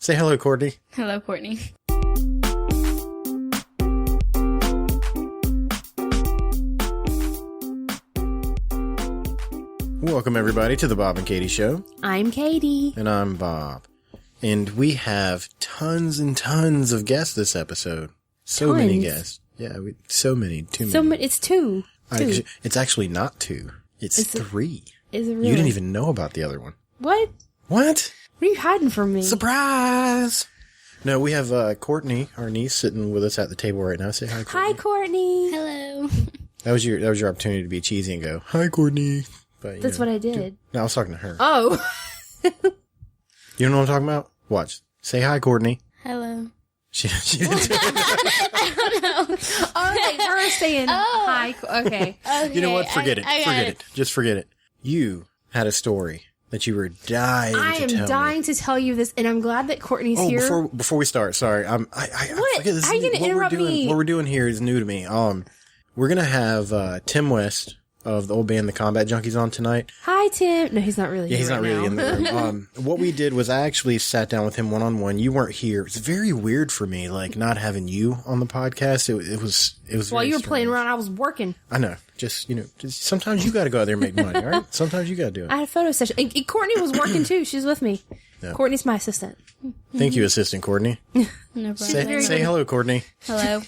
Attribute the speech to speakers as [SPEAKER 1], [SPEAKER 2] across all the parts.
[SPEAKER 1] Say hello, Courtney.
[SPEAKER 2] Hello, Courtney.
[SPEAKER 1] Welcome, everybody, to the Bob and Katie Show.
[SPEAKER 3] I'm Katie.
[SPEAKER 1] And I'm Bob. And we have tons and tons of guests this episode. So many guests. Yeah, so many. Too many.
[SPEAKER 3] It's two.
[SPEAKER 1] It's actually not two. It's three.
[SPEAKER 3] Is it really?
[SPEAKER 1] You didn't even know about the other one.
[SPEAKER 3] What?
[SPEAKER 1] What?
[SPEAKER 3] What are you hiding from me?
[SPEAKER 1] Surprise! No, we have Courtney, our niece, sitting with us at the table right now. Say hi, Courtney.
[SPEAKER 3] Hi, Courtney.
[SPEAKER 2] Hello.
[SPEAKER 1] That was your opportunity to be cheesy and go, hi, Courtney. But,
[SPEAKER 3] That's what I did.
[SPEAKER 1] No, I was talking to her.
[SPEAKER 3] Oh.
[SPEAKER 1] You don't know what I'm talking about? Watch. Say hi, Courtney.
[SPEAKER 2] Hello.
[SPEAKER 1] She didn't do it.
[SPEAKER 2] I don't know.
[SPEAKER 3] Oh, like her saying hi. Okay.
[SPEAKER 1] You know what? Forget it. Forget it. Just forget it. You had a story that you were dying
[SPEAKER 3] I
[SPEAKER 1] to
[SPEAKER 3] am
[SPEAKER 1] tell
[SPEAKER 3] dying
[SPEAKER 1] me.
[SPEAKER 3] to tell you this, and I'm glad that Courtney's here.
[SPEAKER 1] Before we start, sorry. I
[SPEAKER 3] What?
[SPEAKER 1] forget this.
[SPEAKER 3] How are you going to interrupt me?
[SPEAKER 1] What we're doing here is new to me. We're going to have Tim West of the old band, the Combat Junkies, on tonight.
[SPEAKER 3] Hi, Tim. No, he's not really.
[SPEAKER 1] Yeah, he's not really in
[SPEAKER 3] now.
[SPEAKER 1] the room. What we did was I actually sat down with him one-on-one. You weren't here. It's very weird for me, like, not having you on the podcast. It was
[SPEAKER 3] While
[SPEAKER 1] very
[SPEAKER 3] you were playing
[SPEAKER 1] strange.
[SPEAKER 3] around, I was working.
[SPEAKER 1] I know. Just sometimes you got to go out there and make money, all right? Sometimes you got to do it.
[SPEAKER 3] I had a photo session. And Courtney was working too. She's with me.
[SPEAKER 1] Yeah.
[SPEAKER 3] Courtney's my assistant.
[SPEAKER 1] Thank you, Assistant Courtney.
[SPEAKER 2] No problem.
[SPEAKER 1] Say hello, Courtney.
[SPEAKER 2] Hello.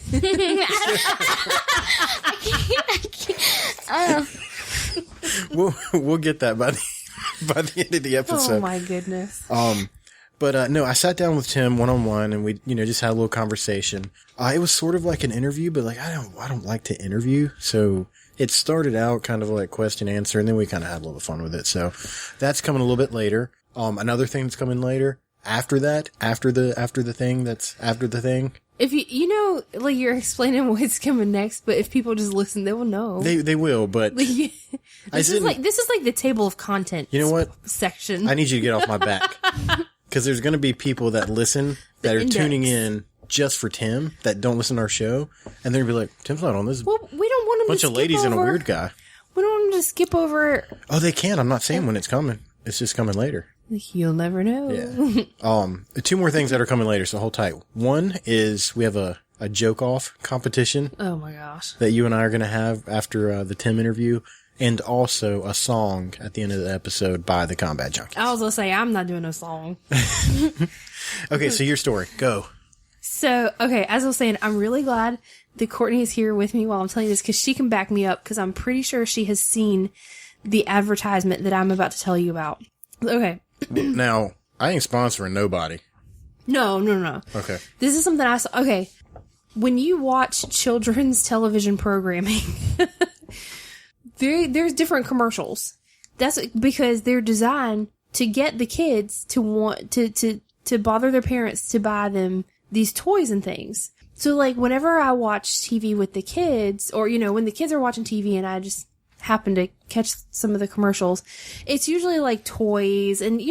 [SPEAKER 2] I can't.
[SPEAKER 1] We'll get that by the end of the episode.
[SPEAKER 3] Oh my goodness.
[SPEAKER 1] But no, I sat down with Tim one-on-one and we, just had a little conversation. It was sort of like an interview, but like, I don't like to interview. So it started out kind of like question answer, and then we kind of had a little fun with it. So that's coming a little bit later. Another thing that's coming later after that, after the thing that's after the thing.
[SPEAKER 3] If like you're explaining what's coming next, but if people just listen, they will know.
[SPEAKER 1] They will, but
[SPEAKER 3] This is like the table of content.
[SPEAKER 1] You know what?
[SPEAKER 3] Section.
[SPEAKER 1] I need you to get off my back. Because there's going to be people that listen that are tuning in just for Tim that don't listen to our show, and they're going to be like, Tim's not on this.
[SPEAKER 3] Well, we don't want them
[SPEAKER 1] Bunch
[SPEAKER 3] to
[SPEAKER 1] of
[SPEAKER 3] skip
[SPEAKER 1] ladies
[SPEAKER 3] over.
[SPEAKER 1] and a weird guy.
[SPEAKER 3] We don't want them to skip over.
[SPEAKER 1] Oh, they can. I'm not saying when it's coming. It's just coming later.
[SPEAKER 3] You'll never know.
[SPEAKER 1] Yeah. Two more things that are coming later, so hold tight. One is we have a joke-off competition.
[SPEAKER 3] Oh my gosh.
[SPEAKER 1] That you and I are going to have after the Tim interview. And also a song at the end of the episode by the Combat Junkies.
[SPEAKER 3] I was going to say, I'm not doing a song.
[SPEAKER 1] Okay, so your story. Go.
[SPEAKER 3] So, okay, as I was saying, I'm really glad that Courtney is here with me while I'm telling you this, because she can back me up, because I'm pretty sure she has seen the advertisement that I'm about to tell you about. Okay.
[SPEAKER 1] Now, I ain't sponsoring nobody.
[SPEAKER 3] No.
[SPEAKER 1] Okay.
[SPEAKER 3] This is something I saw. Okay. When you watch children's television programming, there's different commercials. That's because they're designed to get the kids to want to bother their parents to buy them these toys and things. So like whenever I watch TV with the kids, or when the kids are watching TV and I just happen to catch some of the commercials, it's usually like toys and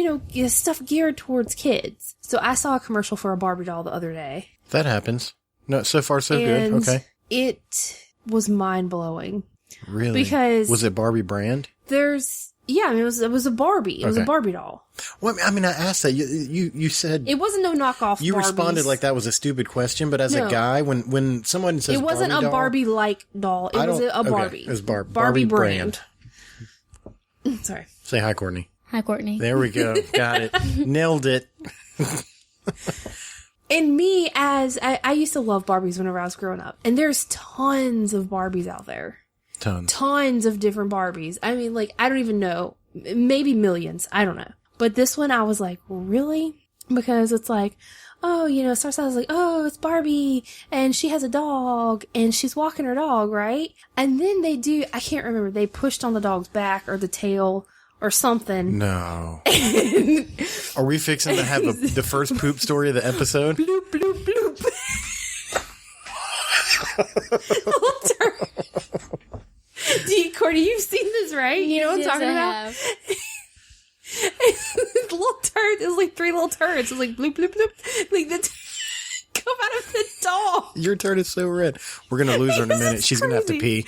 [SPEAKER 3] stuff geared towards kids. So I saw a commercial for a Barbie doll the other day.
[SPEAKER 1] That happens. No, so far so good. Okay.
[SPEAKER 3] It was mind blowing.
[SPEAKER 1] Really?
[SPEAKER 3] Because
[SPEAKER 1] was it Barbie brand?
[SPEAKER 3] It was a Barbie. It was a Barbie doll.
[SPEAKER 1] Well, I mean, I asked that. You said
[SPEAKER 3] it wasn't no knockoff.
[SPEAKER 1] You
[SPEAKER 3] Barbies.
[SPEAKER 1] Responded like that was a stupid question, but as a guy, when someone says
[SPEAKER 3] it wasn't
[SPEAKER 1] Barbie
[SPEAKER 3] a Barbie-like doll. It was a Barbie.
[SPEAKER 1] Okay. It was
[SPEAKER 3] Barbie brand. Sorry.
[SPEAKER 1] Say hi, Courtney.
[SPEAKER 2] Hi, Courtney.
[SPEAKER 1] There we go. Got it. Nailed it.
[SPEAKER 3] And me, I used to love Barbies whenever I was growing up. And there's tons of Barbies out there. Tons of different Barbies. I mean, like, I don't even know. Maybe millions. I don't know. But this one, I was like, really? Because it's like, it starts out as like, it's Barbie, and she has a dog, and she's walking her dog, right? And then I can't remember, they pushed on the dog's back, or the tail, or something.
[SPEAKER 1] No. Are we fixing to have the first poop story of the episode?
[SPEAKER 3] Bloop, bloop, bloop. Courtney, you've seen this, right? You know what I'm talking about? Little turd. It was like 3 little turds. It was like bloop, bloop, bloop. Like come out of the dog.
[SPEAKER 1] Your turd is so red. We're going to lose her in a minute. She's going to have to pee.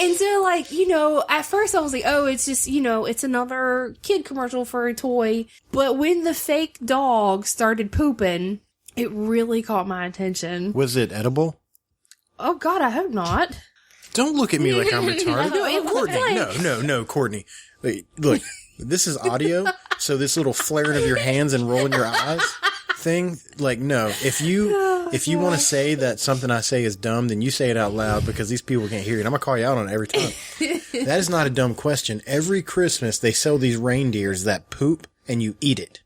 [SPEAKER 3] And so, like, you know, at first I was like, oh, it's just, you know, it's another kid commercial for a toy. But when the fake dog started pooping, it really caught my attention.
[SPEAKER 1] Was it edible?
[SPEAKER 3] Oh, God, I hope not.
[SPEAKER 1] Don't look at me like I'm retarded.
[SPEAKER 3] No, it looked
[SPEAKER 1] Courtney,
[SPEAKER 3] like...
[SPEAKER 1] no, Courtney. Wait, look, this is audio, so this little flaring of your hands and rolling your eyes thing, like, no. If you want to say that something I say is dumb, then you say it out loud because these people can't hear you. And I'm going to call you out on it every time. That is not a dumb question. Every Christmas, they sell these reindeers that poop and you eat it.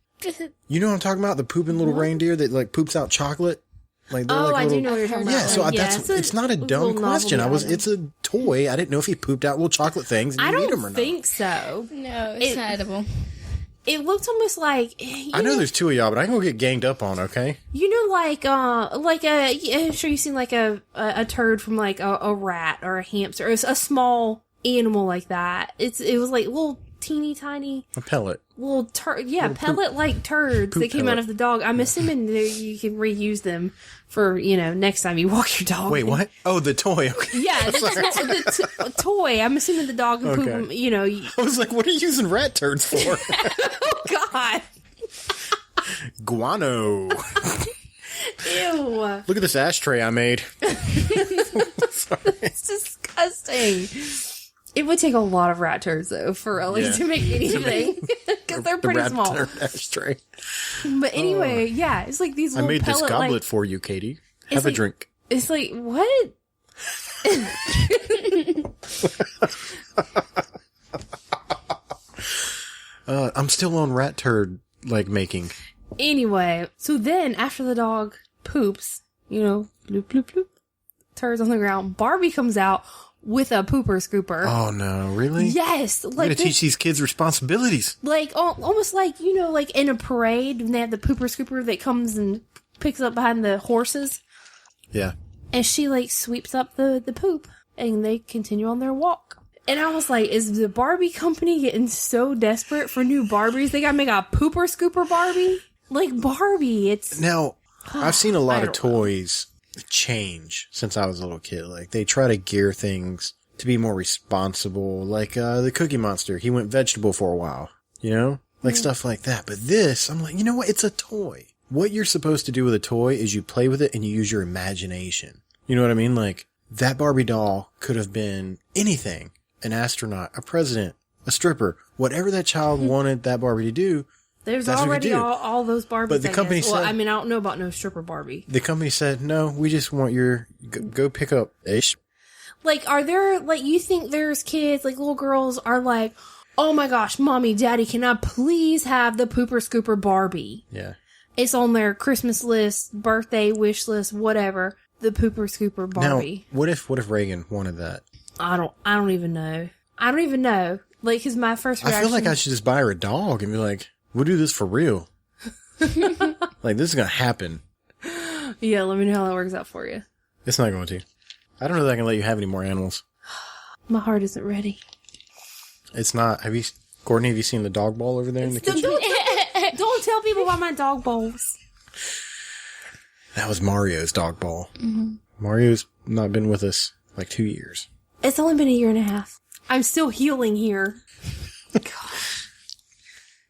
[SPEAKER 1] You know what I'm talking about? The pooping little reindeer that, like, poops out chocolate? Like,
[SPEAKER 3] oh,
[SPEAKER 1] like
[SPEAKER 3] I
[SPEAKER 1] little,
[SPEAKER 3] do know what you're talking
[SPEAKER 1] yeah,
[SPEAKER 3] about.
[SPEAKER 1] Yeah, so it's not a dumb question. It's a toy. I didn't know if he pooped out little chocolate things and you eat them or not.
[SPEAKER 3] I don't think so.
[SPEAKER 2] No, it's not edible.
[SPEAKER 3] It looked almost like...
[SPEAKER 1] I know there's two of y'all, but I can go get ganged up on, okay?
[SPEAKER 3] You know, like I'm sure you've seen, like, a turd from, like, a rat or a hamster, or a small animal like that. It was, like, little teeny tiny...
[SPEAKER 1] A pellet.
[SPEAKER 3] Little pellet-like turds that came out of the dog. I'm assuming that you can reuse them for, you know, next time you walk your dog.
[SPEAKER 1] Wait, what? Oh, the toy. Okay.
[SPEAKER 3] Yeah, the toy. I'm assuming the dog can poop them, you know.
[SPEAKER 1] I was like, what are you using rat turds for?
[SPEAKER 3] Oh, God.
[SPEAKER 1] Guano.
[SPEAKER 3] Ew.
[SPEAKER 1] Look at this ashtray I made.
[SPEAKER 3] It's disgusting. It would take a lot of rat turds, though, for Ellie to make anything. Because they're pretty small. The rat turd ashtray. But anyway, yeah, it's like these little
[SPEAKER 1] I made this goblet for you, Katie. Have a drink.
[SPEAKER 3] It's like, what?
[SPEAKER 1] I'm still on rat turd, like, making.
[SPEAKER 3] Anyway, so then, after the dog poops, you know, bloop, bloop, bloop, turds on the ground, Barbie comes out with a pooper scooper.
[SPEAKER 1] Oh, no, really?
[SPEAKER 3] Yes.
[SPEAKER 1] Like, I'm going to teach these kids responsibilities.
[SPEAKER 3] Like, almost like, you know, like in a parade, when they have the pooper scooper that comes and picks up behind the horses.
[SPEAKER 1] Yeah.
[SPEAKER 3] And she, like, sweeps up the poop, and they continue on their walk. And I was like, is the Barbie company getting so desperate for new Barbies? They gotta make a pooper scooper Barbie? Like, Barbie, it's...
[SPEAKER 1] Now, I've seen a lot of toys change since I was a little kid. Like, they try to gear things to be more responsible. Like, the Cookie Monster, he went vegetable for a while, you know? Like, stuff like that. But this, I'm like, you know what? It's a toy. What you're supposed to do with a toy is you play with it and you use your imagination. You know what I mean? Like, that Barbie doll could have been anything. An astronaut, a president, a stripper, whatever that child wanted that Barbie to do.
[SPEAKER 3] There's already all those Barbies.
[SPEAKER 1] But the company said,
[SPEAKER 3] well, I mean, I don't know about no stripper Barbie.
[SPEAKER 1] The company said, no, we just want your, go pick up ish.
[SPEAKER 3] Like, are there, like, you think there's kids, like, little girls are like, oh my gosh, mommy, daddy, can I please have the pooper scooper Barbie?
[SPEAKER 1] Yeah.
[SPEAKER 3] It's on their Christmas list, birthday wish list, whatever. The pooper scooper Barbie.
[SPEAKER 1] Now, what if Reagan wanted that? I
[SPEAKER 3] don't even know. I don't even know. Like, cause my first reaction...
[SPEAKER 1] I feel like I should just buy her a dog and be like, we'll do this for real. Like, this is gonna happen.
[SPEAKER 3] Yeah, let me know how that works out for you.
[SPEAKER 1] It's not going to. I don't know that I can let you have any more animals.
[SPEAKER 3] My heart isn't ready.
[SPEAKER 1] It's not. Courtney, have you seen the dog ball over there in the kitchen?
[SPEAKER 3] Don't tell people about my dog balls.
[SPEAKER 1] That was Mario's dog ball.
[SPEAKER 3] Mm-hmm.
[SPEAKER 1] Mario's not been with us like 2 years.
[SPEAKER 3] It's only been 1.5 years. I'm still healing here. Gosh.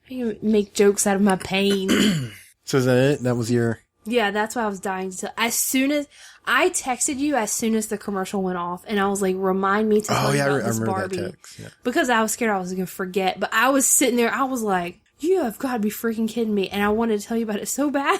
[SPEAKER 3] I can make jokes out of my pain.
[SPEAKER 1] So is that it? That was your...
[SPEAKER 3] Yeah, that's why I was dying to tell. As soon as... I texted you as soon as the commercial went off, and I was like, remind me to tell you about this Barbie. That text. Yeah. Because I was scared I was going to forget. But I was sitting there, I was like, you have got to be freaking kidding me. And I wanted to tell you about it so bad.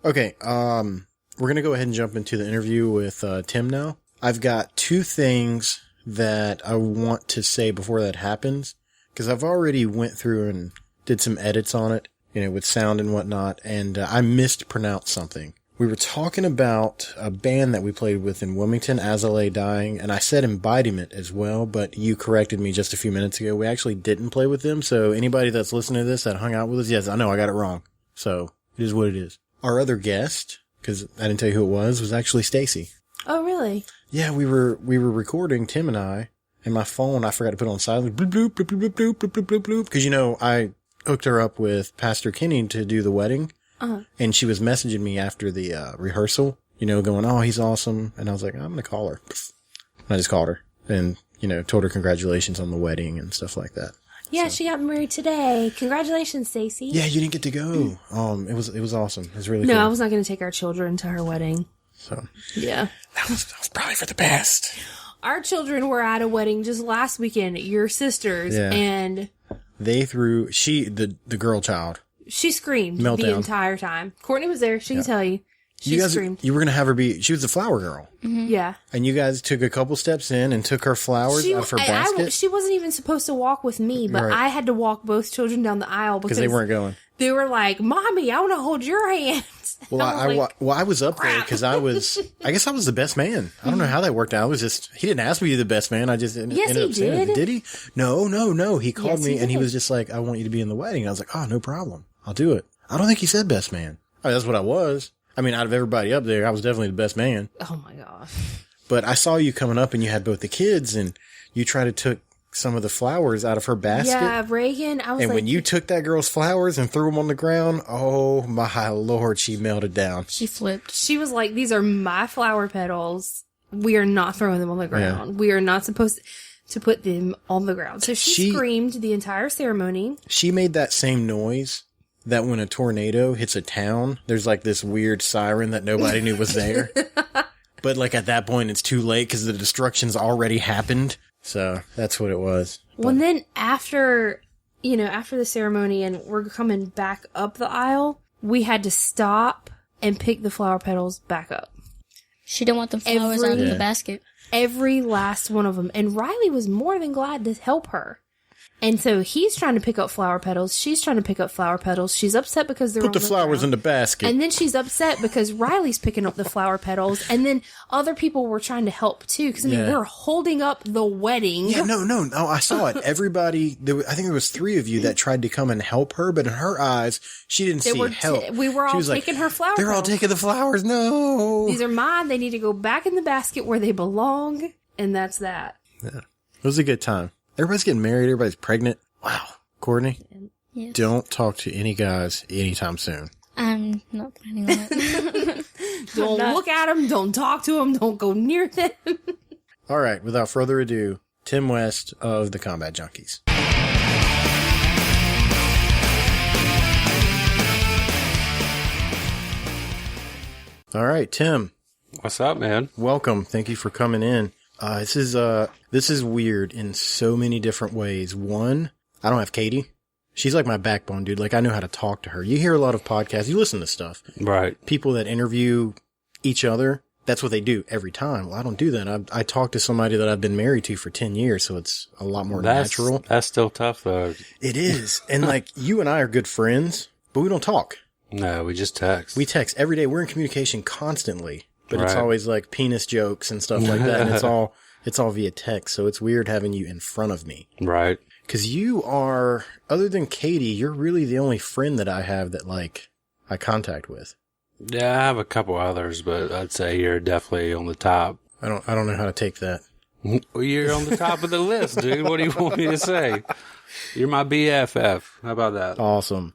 [SPEAKER 1] Okay, we're going to go ahead and jump into the interview with Tim now. I've got 2 things that I want to say before that happens, because I've already went through and did some edits on it, you know, with sound and whatnot, and I mispronounced something. We were talking about a band that we played with in Wilmington, As I Lay Dying, and I said Embodiment as well, but you corrected me just a few minutes ago. We actually didn't play with them, so anybody that's listening to this that hung out with us, yes, I know I got it wrong. So, it is what it is. Our other guest, because I didn't tell you who it was actually Stacy.
[SPEAKER 3] Oh, really?
[SPEAKER 1] Yeah, we were recording, Tim and I, and my phone, I forgot to put on silent, bloop, bloop, bloop, bloop, bloop, bloop, bloop, bloop, bloop, because, you know, I hooked her up with Pastor Kenny to do the wedding, and she was messaging me after the rehearsal, you know, going, oh, he's awesome, and I was like, I'm going to call her. I just called her and, told her congratulations on the wedding and stuff like that.
[SPEAKER 3] Yeah, she got married today. Congratulations, Stacey.
[SPEAKER 1] Yeah, you didn't get to go. It was awesome. It was really cool.
[SPEAKER 3] No, I was not going to take our children to her wedding.
[SPEAKER 1] So
[SPEAKER 3] yeah,
[SPEAKER 1] that was probably for the best.
[SPEAKER 3] Our children were at a wedding just last weekend. Your sisters and
[SPEAKER 1] they threw the girl child.
[SPEAKER 3] She screamed
[SPEAKER 1] Meltdown.
[SPEAKER 3] the entire time. Courtney was there. She can tell you. She screamed.
[SPEAKER 1] You were gonna have her be. She was the flower girl.
[SPEAKER 3] Mm-hmm. Yeah.
[SPEAKER 1] And you guys took a couple steps in and took her flowers out of her basket.
[SPEAKER 3] She wasn't even supposed to walk with me, but I had to walk both children down the aisle because
[SPEAKER 1] they weren't going.
[SPEAKER 3] They were like, "Mommy, I want to hold your hands."
[SPEAKER 1] Well, I was up there because I guess I was the best man. I don't know how that worked out. He didn't ask me to be the best man. I just ended up saying it. Did he? No. He called me and he was just like, "I want you to be in the wedding." I was like, "Oh, no problem. I'll do it." I don't think he said best man. That's what I was. I mean, out of everybody up there, I was definitely the best man.
[SPEAKER 3] Oh my gosh.
[SPEAKER 1] But I saw you coming up and you had both the kids and you tried to took some of the flowers out of her basket.
[SPEAKER 3] Yeah, Reagan,
[SPEAKER 1] and when you took that girl's flowers and threw them on the ground, oh my Lord, she melted down.
[SPEAKER 2] She flipped.
[SPEAKER 3] She was like, "These are my flower petals. We are not throwing them on the ground.
[SPEAKER 1] Yeah.
[SPEAKER 3] We are not supposed to put them on the ground." So she screamed the entire ceremony.
[SPEAKER 1] She made that same noise that when a tornado hits a town, there's like this weird siren that nobody knew was there. But like at that point, it's too late because the destruction's already happened. So that's what it was.
[SPEAKER 3] Well, and then after the ceremony and we're coming back up the aisle, we had to stop and pick the flower petals back up.
[SPEAKER 2] She didn't want the flowers out of the basket.
[SPEAKER 3] Every last one of them. And Riley was more than glad to help her. And so he's trying to pick up flower petals. She's trying to pick up flower petals. She's upset because they're
[SPEAKER 1] Put the flowers in the basket.
[SPEAKER 3] And then she's upset because Riley's picking up the flower petals. And then other people were trying to help too. Because we're holding up the wedding.
[SPEAKER 1] Yeah, no. I saw it. Everybody, I think there was 3 of you that tried to come and help her, but in her eyes, she didn't see help.
[SPEAKER 3] We were all taking her flowers.
[SPEAKER 1] They're all taking the flowers. No.
[SPEAKER 3] These are mine. They need to go back in the basket where they belong. And that's that.
[SPEAKER 1] Yeah. It was a good time. Everybody's getting married. Everybody's pregnant. Wow. Courtney,
[SPEAKER 2] yes.
[SPEAKER 1] Don't talk to any guys anytime soon.
[SPEAKER 2] I'm not planning on it.
[SPEAKER 3] Don't look at them. Don't talk to them. Don't go near them.
[SPEAKER 1] All right. Without further ado, Tim West of the Combat Junkies. All right, Tim.
[SPEAKER 4] What's up, man?
[SPEAKER 1] Welcome. Thank you for coming in. This is weird in so many different ways. One, I don't have Katie. She's like my backbone, dude. Like I know how to talk to her. You hear a lot of podcasts. You listen to stuff.
[SPEAKER 4] Right.
[SPEAKER 1] People that interview each other. That's what they do every time. Well, I don't do that. I talk to somebody that I've been married to for 10 years. So it's a lot more natural.
[SPEAKER 4] That's still tough though.
[SPEAKER 1] It is. And like you and I are good friends, but we don't talk.
[SPEAKER 4] No, we just text.
[SPEAKER 1] We text every day. We're in communication constantly. But It's always like penis jokes and stuff like that. And it's all via text. So it's weird having you in front of me.
[SPEAKER 4] Right.
[SPEAKER 1] Cause you are, other than Katie, you're really the only friend that I have that like I contact with.
[SPEAKER 4] Yeah, I have a couple others, but I'd say you're definitely on the top.
[SPEAKER 1] I don't know how to take that.
[SPEAKER 4] Well, you're on the top of the list, dude. What do you want me to say? You're my BFF. How about that?
[SPEAKER 1] Awesome.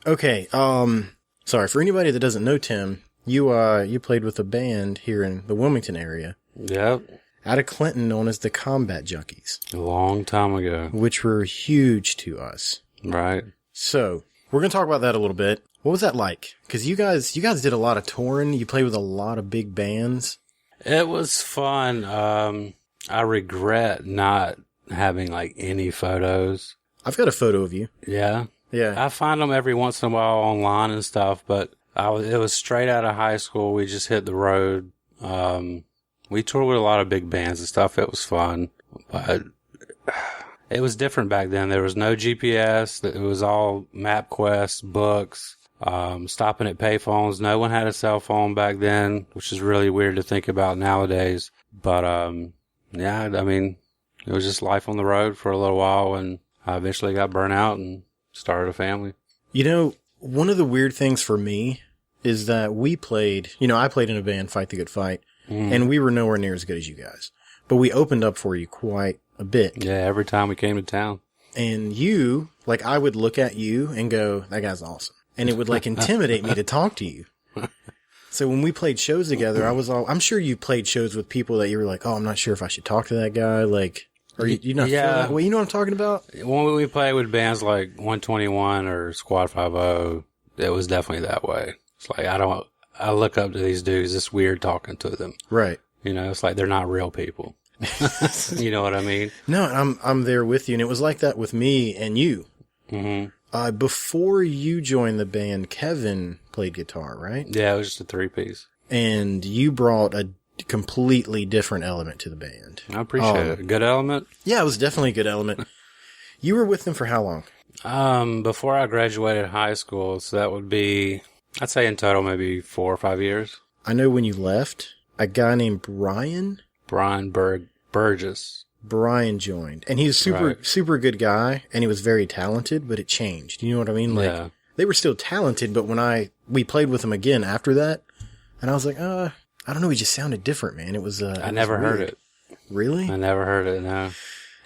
[SPEAKER 1] Okay. Sorry for anybody that doesn't know Tim. You played with a band here in the Wilmington area.
[SPEAKER 4] Yep.
[SPEAKER 1] Out of Clinton, known as the Combat Junkies.
[SPEAKER 4] A long time ago.
[SPEAKER 1] Which were huge to us.
[SPEAKER 4] Right.
[SPEAKER 1] So, we're going to talk about that a little bit. What was that like? Because you guys did a lot of touring. You played with a lot of big bands.
[SPEAKER 4] It was fun. I regret not having like any photos.
[SPEAKER 1] I've got a photo of you.
[SPEAKER 4] Yeah.
[SPEAKER 1] Yeah.
[SPEAKER 4] I find them every once in a while online and stuff, but it was straight out of high school. We just hit the road. We toured with a lot of big bands and stuff. It was fun, but it was different back then. There was no GPS. It was all MapQuest, books, stopping at payphones. No one had a cell phone back then, which is really weird to think about nowadays. But, yeah, I mean, it was just life on the road for a little while, and I eventually got burnt out and started a family.
[SPEAKER 1] You know, one of the weird things for me is that we played, I played in a band, Fight the Good Fight, and we were nowhere near as good as you guys. But we opened up for you quite a bit.
[SPEAKER 4] Yeah, every time we came to town.
[SPEAKER 1] And you, like, I would look at you and go, that guy's awesome. And it would, like, intimidate me to talk to you. So when we played shows together, I'm sure you played shows with people that you were like, oh, I'm not sure if I should talk to that guy. Like, or you not feel that way? You know what I'm talking about?
[SPEAKER 4] When we played with bands like 121 or Squad 50, it was definitely that way. It's like, I look up to these dudes. It's weird talking to them.
[SPEAKER 1] Right.
[SPEAKER 4] You know, it's like they're not real people. You know what I mean?
[SPEAKER 1] No, I'm there with you. And it was like that with me and you. Mm-hmm. Before you joined the band, Kevin played guitar, right?
[SPEAKER 4] Yeah, it was just a 3-piece.
[SPEAKER 1] And you brought a completely different element to the band.
[SPEAKER 4] I appreciate it. Good element?
[SPEAKER 1] Yeah, it was definitely a good element. You were with them for how long?
[SPEAKER 4] Before I graduated high school, so that would be, I'd say in total maybe 4 or 5 years.
[SPEAKER 1] I know when you left, a guy named Brian
[SPEAKER 4] Burgess.
[SPEAKER 1] Brian joined, and he was super good guy, and he was very talented, but it changed. You know what I mean? Like, they were still talented, but when we played with him again after that, and I was like, I don't know, he just sounded different, man. It was,
[SPEAKER 4] I never heard it.
[SPEAKER 1] Really?
[SPEAKER 4] I never heard it, no.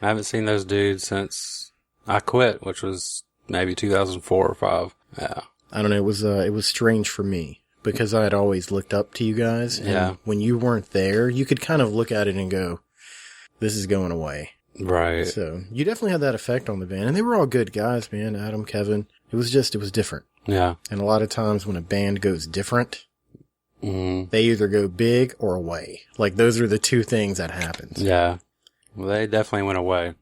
[SPEAKER 4] I haven't seen those dudes since I quit, which was maybe 2004 or 5. Yeah.
[SPEAKER 1] I don't know, it was strange for me, because I had always looked up to you guys, and when you weren't there, you could kind of look at it and go, this is going away.
[SPEAKER 4] Right.
[SPEAKER 1] So you definitely had that effect on the band. And they were all good guys, man. Adam, Kevin. It was different. Yeah. And a lot of times when a band goes different, they either go big or away. Like those are the two things that happens.
[SPEAKER 4] Yeah. Well, they definitely went away.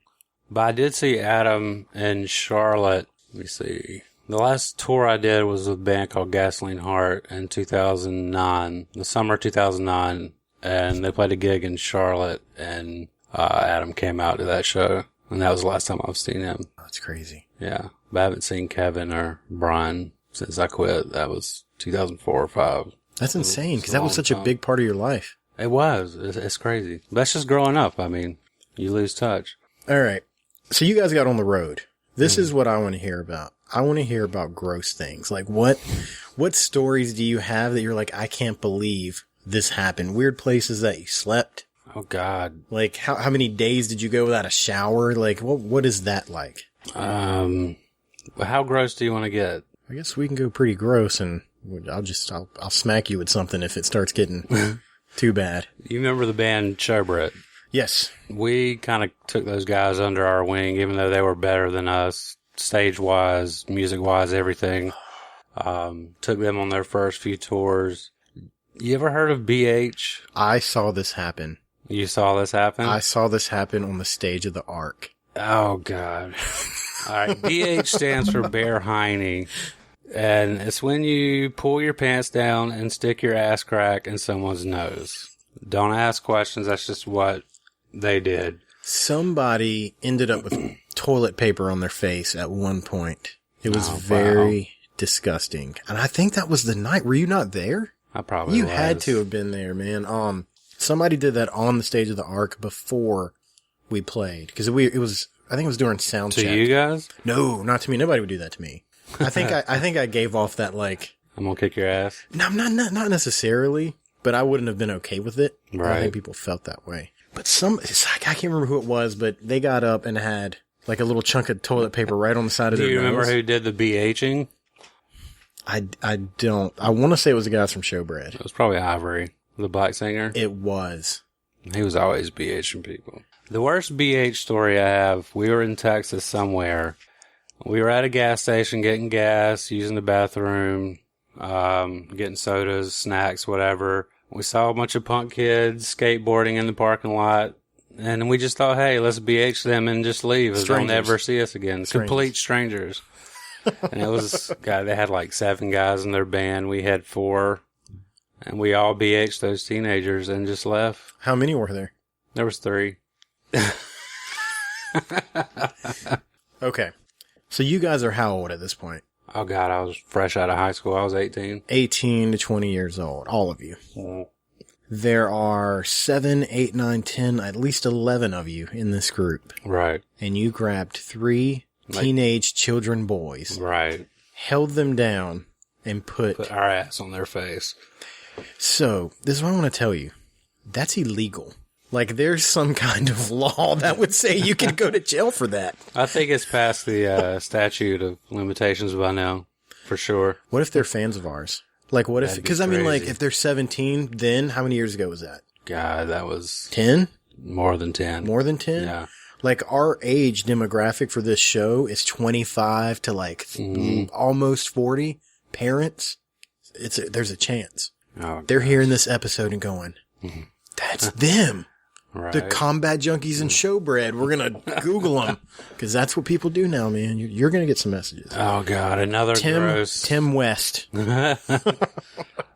[SPEAKER 4] But I did see Adam in Charlotte. Let me see. The last tour I did was with a band called Gasoline Heart in 2009, the summer of 2009. And they played a gig in Charlotte, and Adam came out to that show, and that was the last time I've seen him.
[SPEAKER 1] That's crazy.
[SPEAKER 4] Yeah. But I haven't seen Kevin or Brian since I quit. That was 2004 or 5.
[SPEAKER 1] That's insane, because that was such a big part of your life.
[SPEAKER 4] It was. It's crazy. But that's just growing up. I mean, you lose touch.
[SPEAKER 1] All right. So you guys got on the road. This is what I want to hear about. I want to hear about gross things. Like, what stories do you have that you're like, I can't believe this happened? Weird places that you slept?
[SPEAKER 4] Oh, God.
[SPEAKER 1] Like, how many days did you go without a shower? Like, what is that like?
[SPEAKER 4] How gross do you want to get?
[SPEAKER 1] I guess we can go pretty gross, and I'll smack you with something if it starts getting too bad.
[SPEAKER 4] You remember the band Showbread?
[SPEAKER 1] Yes.
[SPEAKER 4] We kind of took those guys under our wing, even though they were better than us, stage-wise, music-wise, everything. Took them on their first few tours. You ever heard of BH?
[SPEAKER 1] I saw this happen.
[SPEAKER 4] You saw this happen?
[SPEAKER 1] I saw this happen on the stage of the Ark.
[SPEAKER 4] Oh, God. All right. BH stands for Bear Heine. And it's when you pull your pants down and stick your ass crack in someone's nose. Don't ask questions. That's just what they did.
[SPEAKER 1] Somebody ended up with toilet paper on their face at one point. It was very disgusting. And I think that was the night. Were you not there?
[SPEAKER 4] I probably
[SPEAKER 1] You had to have been there, man. Somebody did that on the stage of the Ark before we played. Because I think it was during sound check.
[SPEAKER 4] To you guys?
[SPEAKER 1] No, not to me. Nobody would do that to me. I think I gave off that, like,
[SPEAKER 4] I'm gonna kick your ass.
[SPEAKER 1] No, not necessarily, but I wouldn't have been okay with it.
[SPEAKER 4] Right.
[SPEAKER 1] I think people felt that way. But I can't remember who it was, but they got up and had like a little chunk of toilet paper right on the side of their nose.
[SPEAKER 4] Do you remember who did the BHing?
[SPEAKER 1] I don't. I want to say it was the guys from Showbread.
[SPEAKER 4] It was probably Ivory, the black singer.
[SPEAKER 1] It was.
[SPEAKER 4] He was always BHing people. The worst BH story I have, we were in Texas somewhere. We were at a gas station getting gas, using the bathroom, getting sodas, snacks, whatever. We saw a bunch of punk kids skateboarding in the parking lot. And we just thought, hey, let's BH them and just leave. They'll never see us again. Complete strangers. And it was, God, they had like 7 guys in their band. We had 4. And we all BH'd those teenagers and just left.
[SPEAKER 1] How many were there?
[SPEAKER 4] There was 3.
[SPEAKER 1] Okay. So you guys are how old at this point?
[SPEAKER 4] Oh, God, I was fresh out of high school. I was 18.
[SPEAKER 1] 18 to 20 years old. All of you. Mm-hmm. There are 7, 8, 9, 10, at least 11 of you in this group.
[SPEAKER 4] Right.
[SPEAKER 1] And you grabbed 3 teenage children boys.
[SPEAKER 4] Right.
[SPEAKER 1] Held them down and put
[SPEAKER 4] our ass on their face.
[SPEAKER 1] So, this is what I want to tell you. That's illegal. Like, there's some kind of law that would say you can go to jail for that.
[SPEAKER 4] I think it's past the statute of limitations by now, for sure.
[SPEAKER 1] What if they're fans of ours? Like, what if,
[SPEAKER 4] That'd be
[SPEAKER 1] because I mean, like,
[SPEAKER 4] crazy.
[SPEAKER 1] if they're 17, then how many years ago was that?
[SPEAKER 4] God, that was
[SPEAKER 1] 10?
[SPEAKER 4] more than 10.
[SPEAKER 1] More than 10?
[SPEAKER 4] Yeah.
[SPEAKER 1] Like, our age demographic for this show is 25 to like almost 40 parents. There's a chance.
[SPEAKER 4] Oh,
[SPEAKER 1] They're hearing this episode and going, that's them.
[SPEAKER 4] right.
[SPEAKER 1] The combat junkies and showbread. We're going to Google them. Because that's what people do now, man. You're going to get some messages.
[SPEAKER 4] Oh, God. Another gross.
[SPEAKER 1] Tim West.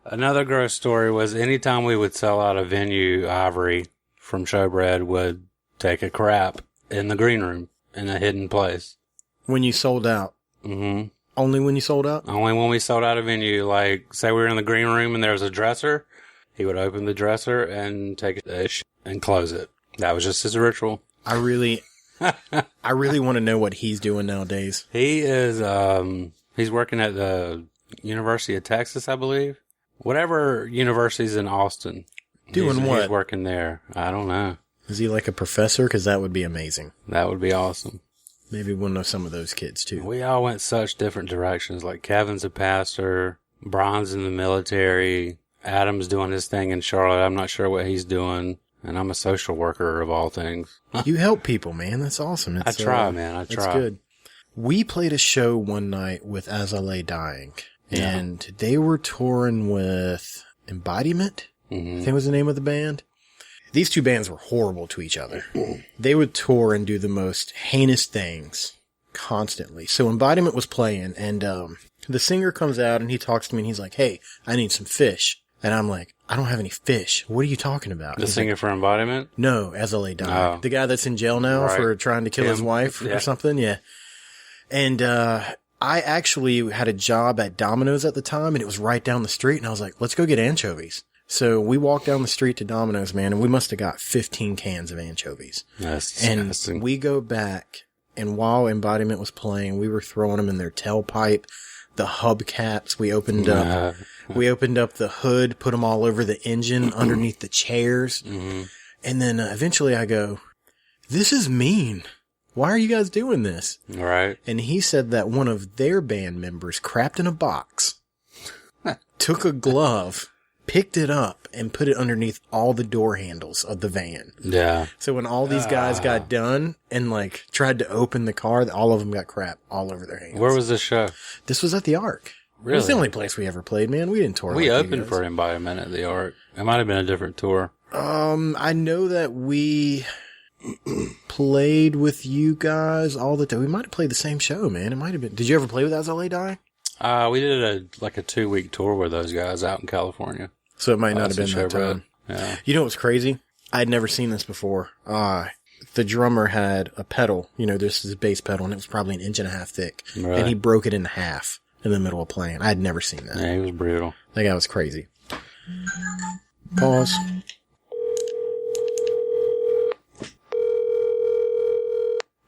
[SPEAKER 4] Another gross story was anytime we would sell out a venue, Ivory from Showbread would take a crap in the green room in a hidden place.
[SPEAKER 1] When you sold out.
[SPEAKER 4] Mm-hmm.
[SPEAKER 1] Only when you sold out?
[SPEAKER 4] Only when we sold out a venue. Like, say we were in the green room and there was a dresser, he would open the dresser and take a and close it. That was just his ritual.
[SPEAKER 1] I really want to know what he's doing nowadays.
[SPEAKER 4] He is, he's working at the University of Texas, I believe. Whatever university's in Austin.
[SPEAKER 1] Doing what?
[SPEAKER 4] He's working there. I don't know.
[SPEAKER 1] Is he like a professor? Because that would be amazing.
[SPEAKER 4] That would be awesome.
[SPEAKER 1] Maybe we'll know some of those kids too.
[SPEAKER 4] We all went such different directions. Like Kevin's a pastor, Brian's in the military, Adam's doing his thing in Charlotte. I'm not sure what he's doing. And I'm a social worker of all things.
[SPEAKER 1] You help people, man. That's awesome.
[SPEAKER 4] I try, man. I try.
[SPEAKER 1] That's good. We played a show one night with As I Lay Dying.
[SPEAKER 4] Yeah.
[SPEAKER 1] And they were touring with Embodiment, I think was the name of the band. These two bands were horrible to each other. They would tour and do the most heinous things constantly. So Embodiment was playing, and the singer comes out and he talks to me and he's like, "Hey, I need some fish." And I'm like, "I don't have any fish. What are you talking about?"
[SPEAKER 4] The
[SPEAKER 1] He's
[SPEAKER 4] singer
[SPEAKER 1] like,
[SPEAKER 4] for Embodiment?
[SPEAKER 1] "No, As I Lay Dying."
[SPEAKER 4] Oh.
[SPEAKER 1] The guy that's in jail now
[SPEAKER 4] Right.
[SPEAKER 1] for trying to kill his
[SPEAKER 4] Him.
[SPEAKER 1] wife
[SPEAKER 4] Yeah.
[SPEAKER 1] or something. Yeah. And I actually had a job at Domino's at the time, and it was right down the street. And I was like, "Let's go get anchovies." So we walked down the street to Domino's, man, and we must have got 15 cans of anchovies.
[SPEAKER 4] That's
[SPEAKER 1] And
[SPEAKER 4] disgusting.
[SPEAKER 1] we go back, and while Embodiment was playing, we were throwing them in their tailpipe, the hubcaps. We opened up the hood, put them all over the engine, underneath the chairs. And then eventually I go, "This is mean. Why are you guys doing this?"
[SPEAKER 4] Right.
[SPEAKER 1] And he said that one of their band members crapped in a box, took a glove, picked it up, and put it underneath all the door handles of the van.
[SPEAKER 4] Yeah.
[SPEAKER 1] So when all these guys got done and like tried to open the car, all of them got crap all over their hands.
[SPEAKER 4] Where was this show?
[SPEAKER 1] This was at the Ark. It was the only place we ever played, man. We didn't tour.
[SPEAKER 4] We
[SPEAKER 1] like you
[SPEAKER 4] opened
[SPEAKER 1] guys.
[SPEAKER 4] for Embodiment at the Ark. It might have been a different tour.
[SPEAKER 1] I know that we played with you guys all the time. We might have played the same show, man. It might have been. Did you ever play with As I Lay Dying?
[SPEAKER 4] We did a 2-week tour with those guys out in California.
[SPEAKER 1] So it might not have
[SPEAKER 4] That's
[SPEAKER 1] been
[SPEAKER 4] a
[SPEAKER 1] that
[SPEAKER 4] showbread.
[SPEAKER 1] time.
[SPEAKER 4] Yeah.
[SPEAKER 1] You know what's crazy? I'd never seen this before. The drummer had a pedal, this is a bass pedal, and it was probably 1.5 inches thick.
[SPEAKER 4] Right.
[SPEAKER 1] And he broke it in half in the middle of playing. I'd never seen that.
[SPEAKER 4] Yeah, he was brutal.
[SPEAKER 1] That guy was crazy. Pause.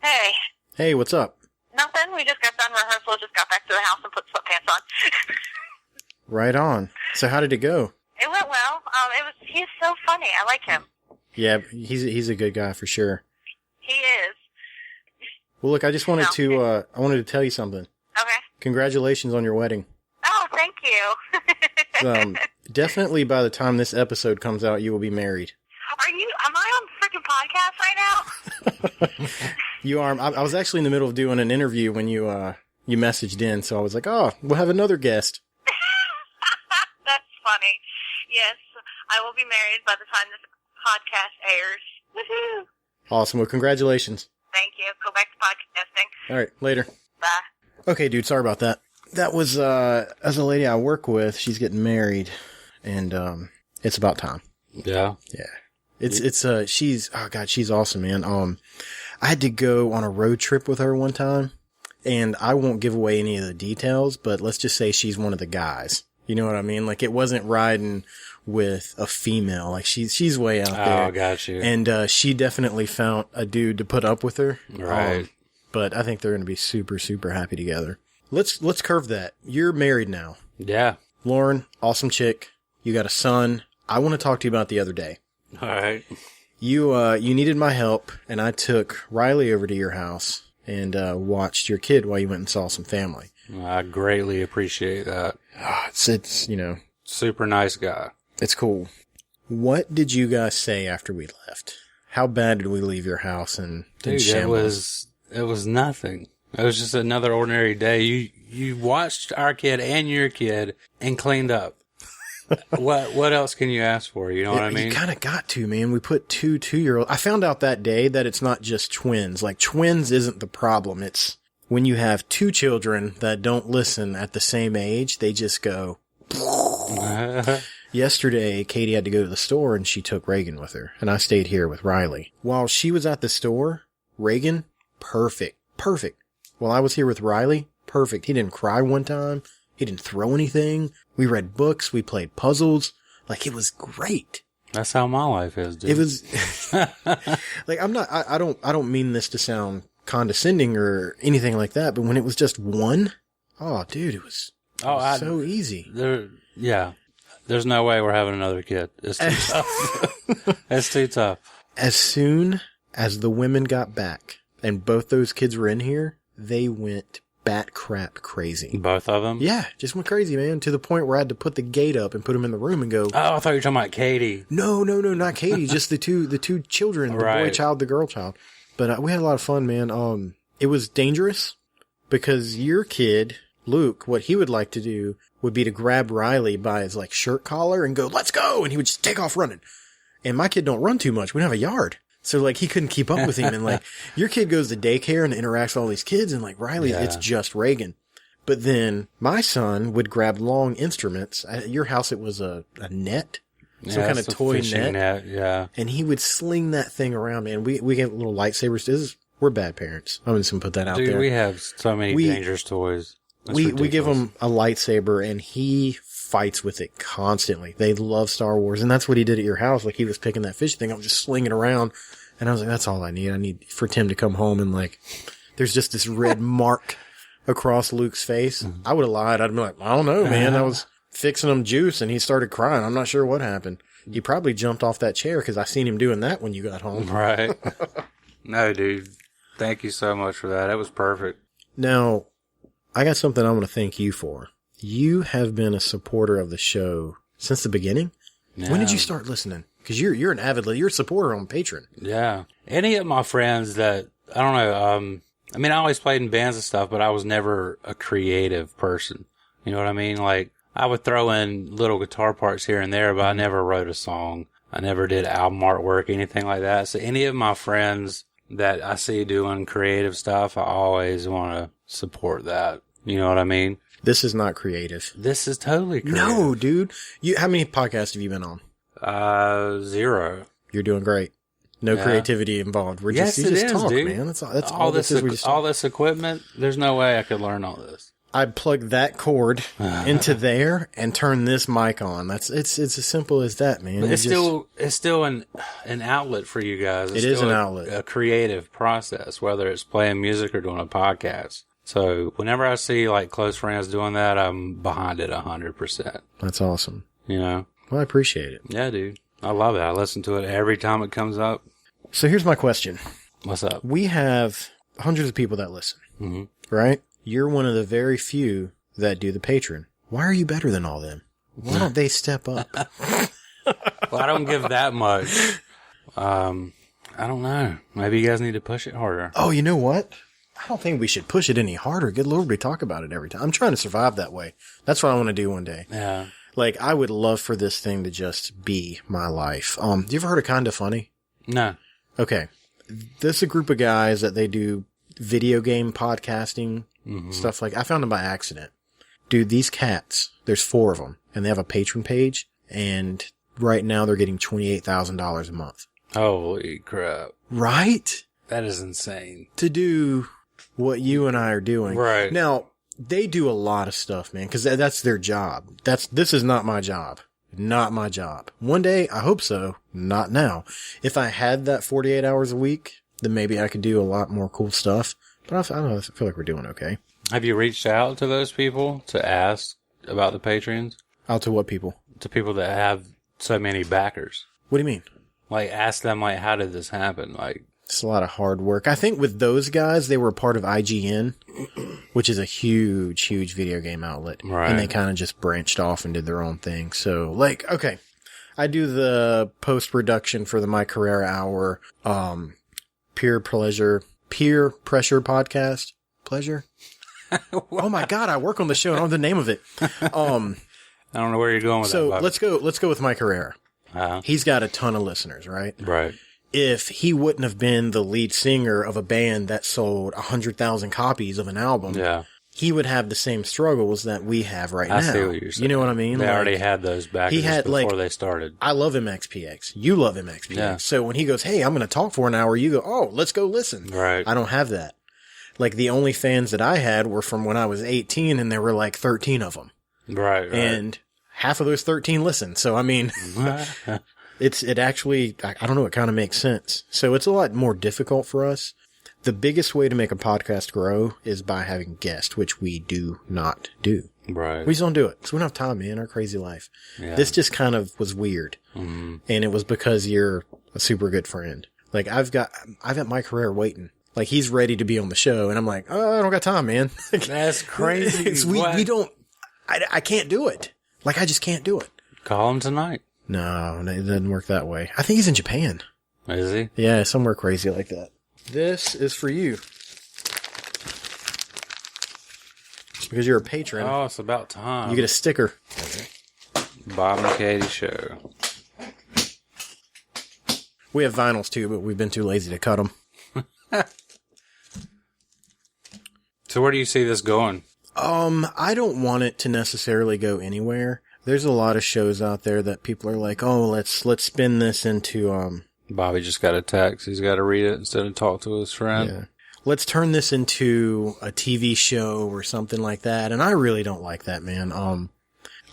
[SPEAKER 5] Hey,
[SPEAKER 1] Hey, what's up?
[SPEAKER 5] nothing. We just got done rehearsal, just got back to the house and put sweatpants on.
[SPEAKER 1] Right on. So how did it go?
[SPEAKER 5] It went well. He's so funny. I like him.
[SPEAKER 1] Yeah, he's a good guy for sure.
[SPEAKER 5] He is.
[SPEAKER 1] Well, look, I just wanted to tell you something.
[SPEAKER 5] Okay.
[SPEAKER 1] Congratulations on your wedding.
[SPEAKER 5] Oh, thank you.
[SPEAKER 1] Definitely by the time this episode comes out, you will be married.
[SPEAKER 5] Am I on freaking podcast right now?
[SPEAKER 1] You are. I was actually in the middle of doing an interview when you messaged in, so I was like, "Oh, we'll have another guest."
[SPEAKER 5] That's funny. Yes, I will be married by the time this podcast airs. Woohoo!
[SPEAKER 1] Awesome. Well, congratulations.
[SPEAKER 5] Thank you. Go back to podcasting.
[SPEAKER 1] All right, later.
[SPEAKER 5] Bye.
[SPEAKER 1] Okay, dude, sorry about that. That was, as a lady I work with, she's getting married, and, it's about time.
[SPEAKER 4] Yeah.
[SPEAKER 1] Yeah. She's awesome, man. I had to go on a road trip with her one time, and I won't give away any of the details, but let's just say she's one of the guys. You know what I mean? Like, it wasn't riding with a female. Like, she's way out there.
[SPEAKER 4] Oh, got you.
[SPEAKER 1] And, she definitely found a dude to put up with her.
[SPEAKER 4] Right.
[SPEAKER 1] But I think they're going to be super, super happy together. Let's curve that. You're married now.
[SPEAKER 4] Yeah.
[SPEAKER 1] Lauren, awesome chick. You got a son. I want to talk to you about the other day.
[SPEAKER 4] All right.
[SPEAKER 1] You needed my help, and I took Riley over to your house, and watched your kid while you went and saw some family.
[SPEAKER 4] I greatly appreciate that.
[SPEAKER 1] It's
[SPEAKER 4] Super nice guy.
[SPEAKER 1] It's cool. What did you guys say after we left? How bad did we leave your house in shambles?
[SPEAKER 4] It was nothing. It was just another ordinary day. You watched our kid and your kid and cleaned up. What else can you ask for? You know what I mean?
[SPEAKER 1] You kind of got to, man. We put 2 2-year-olds. I found out that day that it's not just twins. Like, twins isn't the problem. It's when you have 2 children that don't listen at the same age, they just go. Yesterday, Katie had to go to the store and she took Reagan with her, and I stayed here with Riley. While she was at the store, Reagan, perfect. While I was here with Riley, perfect. He didn't cry one time. He didn't throw anything. We read books. We played puzzles. Like, it was great.
[SPEAKER 4] That's how my life is, dude.
[SPEAKER 1] It was like, I don't mean this to sound condescending or anything like that, but when it was just one, oh, dude, it was so easy.
[SPEAKER 4] There's no way we're having another kid. It's too tough. It's too tough.
[SPEAKER 1] As soon as the women got back and both those kids were in here, they went bat crap crazy.
[SPEAKER 4] Both of them?
[SPEAKER 1] Yeah, just went crazy, man, to the point where I had to put the gate up and put them in the room and go.
[SPEAKER 4] Oh, I thought you were talking about Katie.
[SPEAKER 1] No, not Katie. Just the two children, the boy child, the girl child. But we had a lot of fun, man. It was dangerous because your kid, Luke, what he would like to do would be to grab Riley by his like shirt collar and go, "Let's go!" And he would just take off running. And my kid don't run too much. We don't have a yard. So, like, he couldn't keep up with him. And, like, your kid goes to daycare and interacts with all these kids. And, like, Riley, it's just Reagan. But then my son would grab long instruments. At your house, it was a net. Some kind of toy net.
[SPEAKER 4] Yeah.
[SPEAKER 1] And he would sling that thing around, man. We get little lightsabers. We're bad parents. I'm just going to put that out there.
[SPEAKER 4] Dude, we have so many dangerous toys.
[SPEAKER 1] We give him a lightsaber, and he fights with it constantly. They love Star Wars, and that's what he did at your house. Like, he was picking that fish thing up, just slinging it around. And I was like, that's all I need. I need for Tim to come home and, like, there's just this red mark across Luke's face. Mm-hmm. I would have lied. I'd be like, I don't know, man. I was fixing him juice and he started crying. I'm not sure what happened. He probably jumped off that chair because I seen him doing that when you got home.
[SPEAKER 4] Right. No, dude. Thank you so much for that. That was perfect.
[SPEAKER 1] Now, I got something I want to thank you for. You have been a supporter of the show since the beginning. Yeah. When did you start listening? Because you're an avid, you're a supporter on Patreon.
[SPEAKER 4] Yeah. Any of my friends that, I don't know, I mean, I always played in bands and stuff, but I was never a creative person. You know what I mean? Like, I would throw in little guitar parts here and there, but I never wrote a song. I never did album artwork, anything like that. So any of my friends that I see doing creative stuff, I always want to support that. You know what I mean?
[SPEAKER 1] This is not creative.
[SPEAKER 4] This is totally creative.
[SPEAKER 1] No, dude. How many podcasts have you been on?
[SPEAKER 4] 0.
[SPEAKER 1] You're doing great. No creativity involved. We're just, you just talk, dude. Man. That's all this is.
[SPEAKER 4] All this equipment, there's no way I could learn all this.
[SPEAKER 1] I'd plug that cord into there and turn this mic on. It's as simple as that, man.
[SPEAKER 4] But it's still an outlet for you guys.
[SPEAKER 1] It is an outlet.
[SPEAKER 4] A creative process, whether it's playing music or doing a podcast. So whenever I see like close friends doing that, I'm behind it 100%.
[SPEAKER 1] That's awesome.
[SPEAKER 4] You know?
[SPEAKER 1] Well, I appreciate it.
[SPEAKER 4] Yeah, dude. I love it. I listen to it every time it comes up.
[SPEAKER 1] So here's my question.
[SPEAKER 4] What's up?
[SPEAKER 1] We have hundreds of people that listen, right? You're one of the very few that do the Patreon. Why are you better than all them? Why don't they step up?
[SPEAKER 4] Well, I don't give that much. I don't know. Maybe you guys need to push it harder.
[SPEAKER 1] Oh, you know what? I don't think we should push it any harder. Good Lord, we talk about it every time. I'm trying to survive that way. That's what I want to do one day.
[SPEAKER 4] Yeah.
[SPEAKER 1] Like, I would love for this thing to just be my life. You ever heard of Kinda Funny?
[SPEAKER 4] No.
[SPEAKER 1] Okay. This is a group of guys that they do video game podcasting, stuff like, I found them by accident. Dude, these cats, there's 4 of them, and they have a Patreon page, and right now they're getting $28,000 a month.
[SPEAKER 4] Holy crap.
[SPEAKER 1] Right?
[SPEAKER 4] That is insane.
[SPEAKER 1] To do what you and I are doing.
[SPEAKER 4] Right.
[SPEAKER 1] Now, they do a lot of stuff, man, because that's their job. This is not my job. Not my job. One day, I hope so. Not now. If I had that 48 hours a week, then maybe I could do a lot more cool stuff. But I don't know. I feel like we're doing okay.
[SPEAKER 4] Have you reached out to those people to ask about the Patreons?
[SPEAKER 1] Out to what people?
[SPEAKER 4] To people that have so many backers.
[SPEAKER 1] What do you mean?
[SPEAKER 4] Like, ask them, like, how did this happen? Like,
[SPEAKER 1] It's a lot of hard work. I think with those guys, they were part of IGN, which is a huge, huge video game outlet.
[SPEAKER 4] Right.
[SPEAKER 1] And they kind of just branched off and did their own thing. So, like, okay, I do the post-production for the My Carrera Hour, peer pressure podcast. Pleasure? Oh my God, I work on the show. I don't know the name of it.
[SPEAKER 4] I don't know where you're going with that, Bobby.
[SPEAKER 1] Let's go with My Carrera. He's got a ton of listeners, right?
[SPEAKER 4] Right.
[SPEAKER 1] If he wouldn't have been the lead singer of a band that sold 100,000 copies of an album, he would have the same struggles that we have right now.
[SPEAKER 4] I see what you're saying.
[SPEAKER 1] You know what I mean?
[SPEAKER 4] They already had those back before they started.
[SPEAKER 1] I love MXPX. You love MXPX.
[SPEAKER 4] Yeah.
[SPEAKER 1] So when he goes, hey, I'm going to talk for an hour, you go, oh, let's go listen.
[SPEAKER 4] Right.
[SPEAKER 1] I don't have that. Like, the only fans that I had were from when I was 18, and there were like 13 of them.
[SPEAKER 4] Right.
[SPEAKER 1] And half of those 13 listened. So, I mean, it actually, I don't know, it kind of makes sense. So it's a lot more difficult for us. The biggest way to make a podcast grow is by having guests, which we do not do.
[SPEAKER 4] Right.
[SPEAKER 1] We just don't do it. So we don't have time, man. Our crazy life. Yeah. This just kind of was weird. Mm-hmm. And it was because you're a super good friend. Like, I've got My Career waiting. Like, he's ready to be on the show. And I'm like, oh, I don't got time, man.
[SPEAKER 4] That's crazy.
[SPEAKER 1] we don't, I can't do it. Like, I just can't do it.
[SPEAKER 4] Call him tonight. No,
[SPEAKER 1] it doesn't work that way. I think he's in Japan.
[SPEAKER 4] Is he?
[SPEAKER 1] Yeah, somewhere crazy like that. This is for you. Because you're a patron.
[SPEAKER 4] Oh, it's about time.
[SPEAKER 1] You get a sticker.
[SPEAKER 4] Bob and Katie Show.
[SPEAKER 1] We have vinyls too, but we've been too lazy to cut them.
[SPEAKER 4] So where do you see this going?
[SPEAKER 1] I don't want it to necessarily go anywhere. There's a lot of shows out there that people are like, oh, let's spin this into,
[SPEAKER 4] Bobby just got a text. He's got to read it instead of talk to his friend.
[SPEAKER 1] Yeah. Let's turn this into a TV show or something like that. And I really don't like that, man.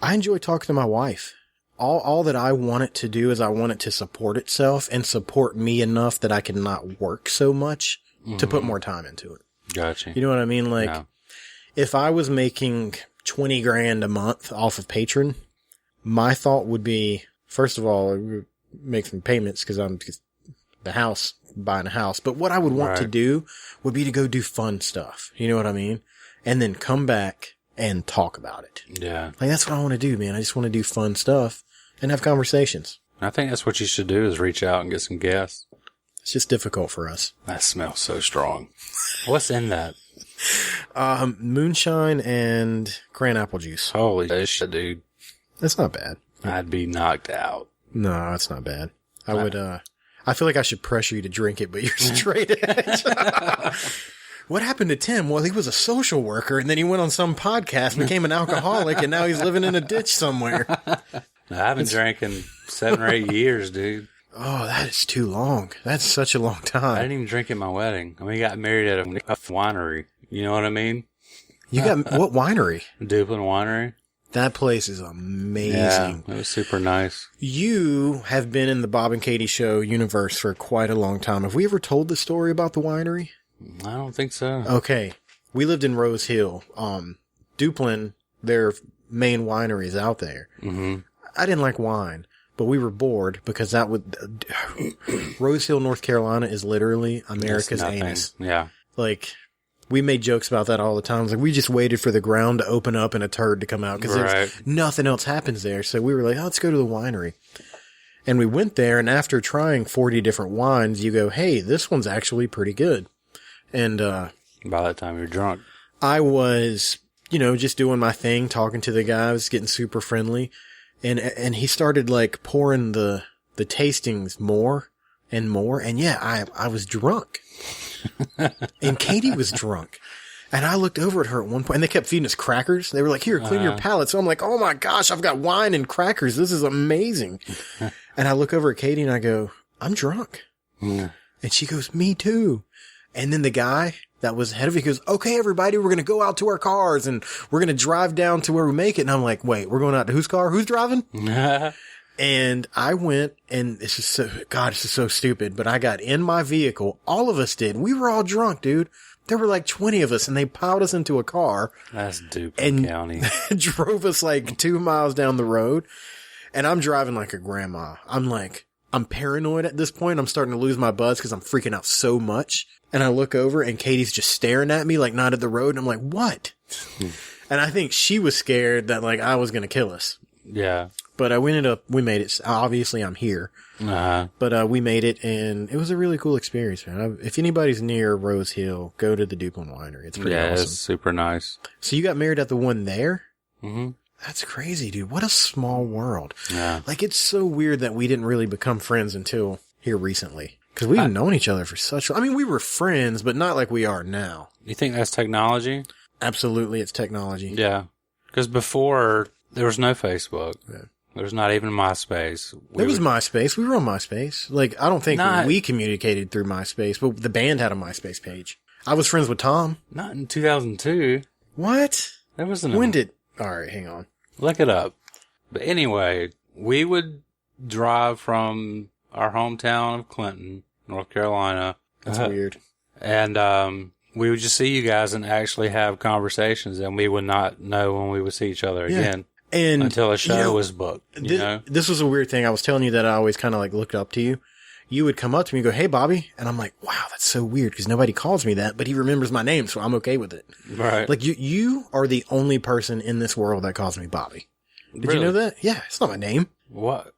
[SPEAKER 1] I enjoy talking to my wife. All that I want it to do is I want it to support itself and support me enough that I can not work so much to put more time into it.
[SPEAKER 4] Gotcha.
[SPEAKER 1] You know what I mean? Like, if I was making $20,000 a month off of Patreon, my thought would be, first of all, make some payments because I'm buying a house. But what I would want to do would be to go do fun stuff. You know what I mean? And then come back and talk about it.
[SPEAKER 4] Yeah.
[SPEAKER 1] Like, that's what I want to do, man. I just want to do fun stuff and have conversations.
[SPEAKER 4] I think that's what you should do is reach out and get some guests.
[SPEAKER 1] It's just difficult for us.
[SPEAKER 4] That smells so strong. What's in that?
[SPEAKER 1] Moonshine and cran apple juice.
[SPEAKER 4] Holy shit, dude.
[SPEAKER 1] That's not bad.
[SPEAKER 4] I'd be knocked out.
[SPEAKER 1] No, that's not bad. I feel like I should pressure you to drink it, but you're straight edge. What happened to Tim? Well, he was a social worker, and then he went on some podcast, became an alcoholic, and now he's living in a ditch somewhere.
[SPEAKER 4] I haven't drank in 7 or 8 years, dude.
[SPEAKER 1] Oh, that is too long. That's such a long time.
[SPEAKER 4] I didn't even drink at my wedding. I mean, we got married at a winery. You know what I mean?
[SPEAKER 1] You got, what winery?
[SPEAKER 4] Duplin Winery.
[SPEAKER 1] That place is amazing.
[SPEAKER 4] Yeah, it was super nice.
[SPEAKER 1] You have been in the Bob and Katie Show universe for quite a long time. Have we ever told the story about the winery?
[SPEAKER 4] I don't think so.
[SPEAKER 1] Okay. We lived in Rose Hill. Duplin, their main winery is out there. Mm-hmm. I didn't like wine, but we were bored because Rose Hill, North Carolina is literally America's anus.
[SPEAKER 4] Yeah.
[SPEAKER 1] Like, we made jokes about that all the time. Like, we just waited for the ground to open up and a turd to come out because nothing else happens there. So we were like, oh, let's go to the winery. And we went there, and after trying 40 different wines, you go, hey, this one's actually pretty good. And
[SPEAKER 4] by that time, you're drunk.
[SPEAKER 1] I was, just doing my thing, talking to the guy. I was getting super friendly. And he started, like, pouring the tastings more and more. And, yeah, I was drunk. And Katie was drunk. And I looked over at her at one point, and they kept feeding us crackers. They were like, here, clean your palate. So I'm like, oh, my gosh, I've got wine and crackers. This is amazing. And I look over at Katie, and I go, I'm drunk. And she goes, me too. And then the guy that was ahead of me goes, okay, everybody, we're going to go out to our cars and we're going to drive down to where we make it. And I'm like, wait, we're going out to whose car? Who's driving? And I went, and this is so stupid, but I got in my vehicle. All of us did. We were all drunk, dude. There were like 20 of us, and they piled us into a car.
[SPEAKER 4] That's Duplin County.
[SPEAKER 1] Drove us like 2 miles down the road. And I'm driving like a grandma. I'm like, I'm paranoid at this point. I'm starting to lose my buzz because I'm freaking out so much. And I look over and Katie's just staring at me, like not at the road. And I'm like, what? And I think she was scared that like I was going to kill us.
[SPEAKER 4] Yeah.
[SPEAKER 1] But we made it. Obviously I'm here. But we made it, and it was a really cool experience, man. If anybody's near Rose Hill, go to the Duplin Winery. It's pretty awesome. Yeah,
[SPEAKER 4] it's super nice.
[SPEAKER 1] So you got married at the one there?
[SPEAKER 4] Mm-hmm.
[SPEAKER 1] That's crazy, dude. What a small world.
[SPEAKER 4] Yeah.
[SPEAKER 1] Like, it's so weird that we didn't really become friends until here recently. Because we've known each other for I mean, we were friends, but not like we are now.
[SPEAKER 4] You think that's technology?
[SPEAKER 1] Absolutely, it's technology.
[SPEAKER 4] Yeah. Because before, there was no Facebook. Yeah. There was not even MySpace.
[SPEAKER 1] There was MySpace. We were on MySpace. Like, I don't think we communicated through MySpace, but the band had a MySpace page. I was friends with Tom.
[SPEAKER 4] Not in 2002.
[SPEAKER 1] What?
[SPEAKER 4] There wasn't.
[SPEAKER 1] Alright, hang on.
[SPEAKER 4] Look it up. But anyway, we would drive from our hometown of Clinton, North Carolina.
[SPEAKER 1] That's weird.
[SPEAKER 4] And, we would just see you guys and actually have conversations, and we would not know when we would see each other again. And until a show was booked,
[SPEAKER 1] This was a weird thing. I was telling you that I always kind of like looked up to you. You would come up to me and go, "Hey, Bobby." And I'm like, wow, that's so weird because nobody calls me that, but he remembers my name. So I'm okay with it.
[SPEAKER 4] Right.
[SPEAKER 1] Like you are the only person in this world that calls me Bobby. Did you know that? Yeah. It's not my name.
[SPEAKER 4] What?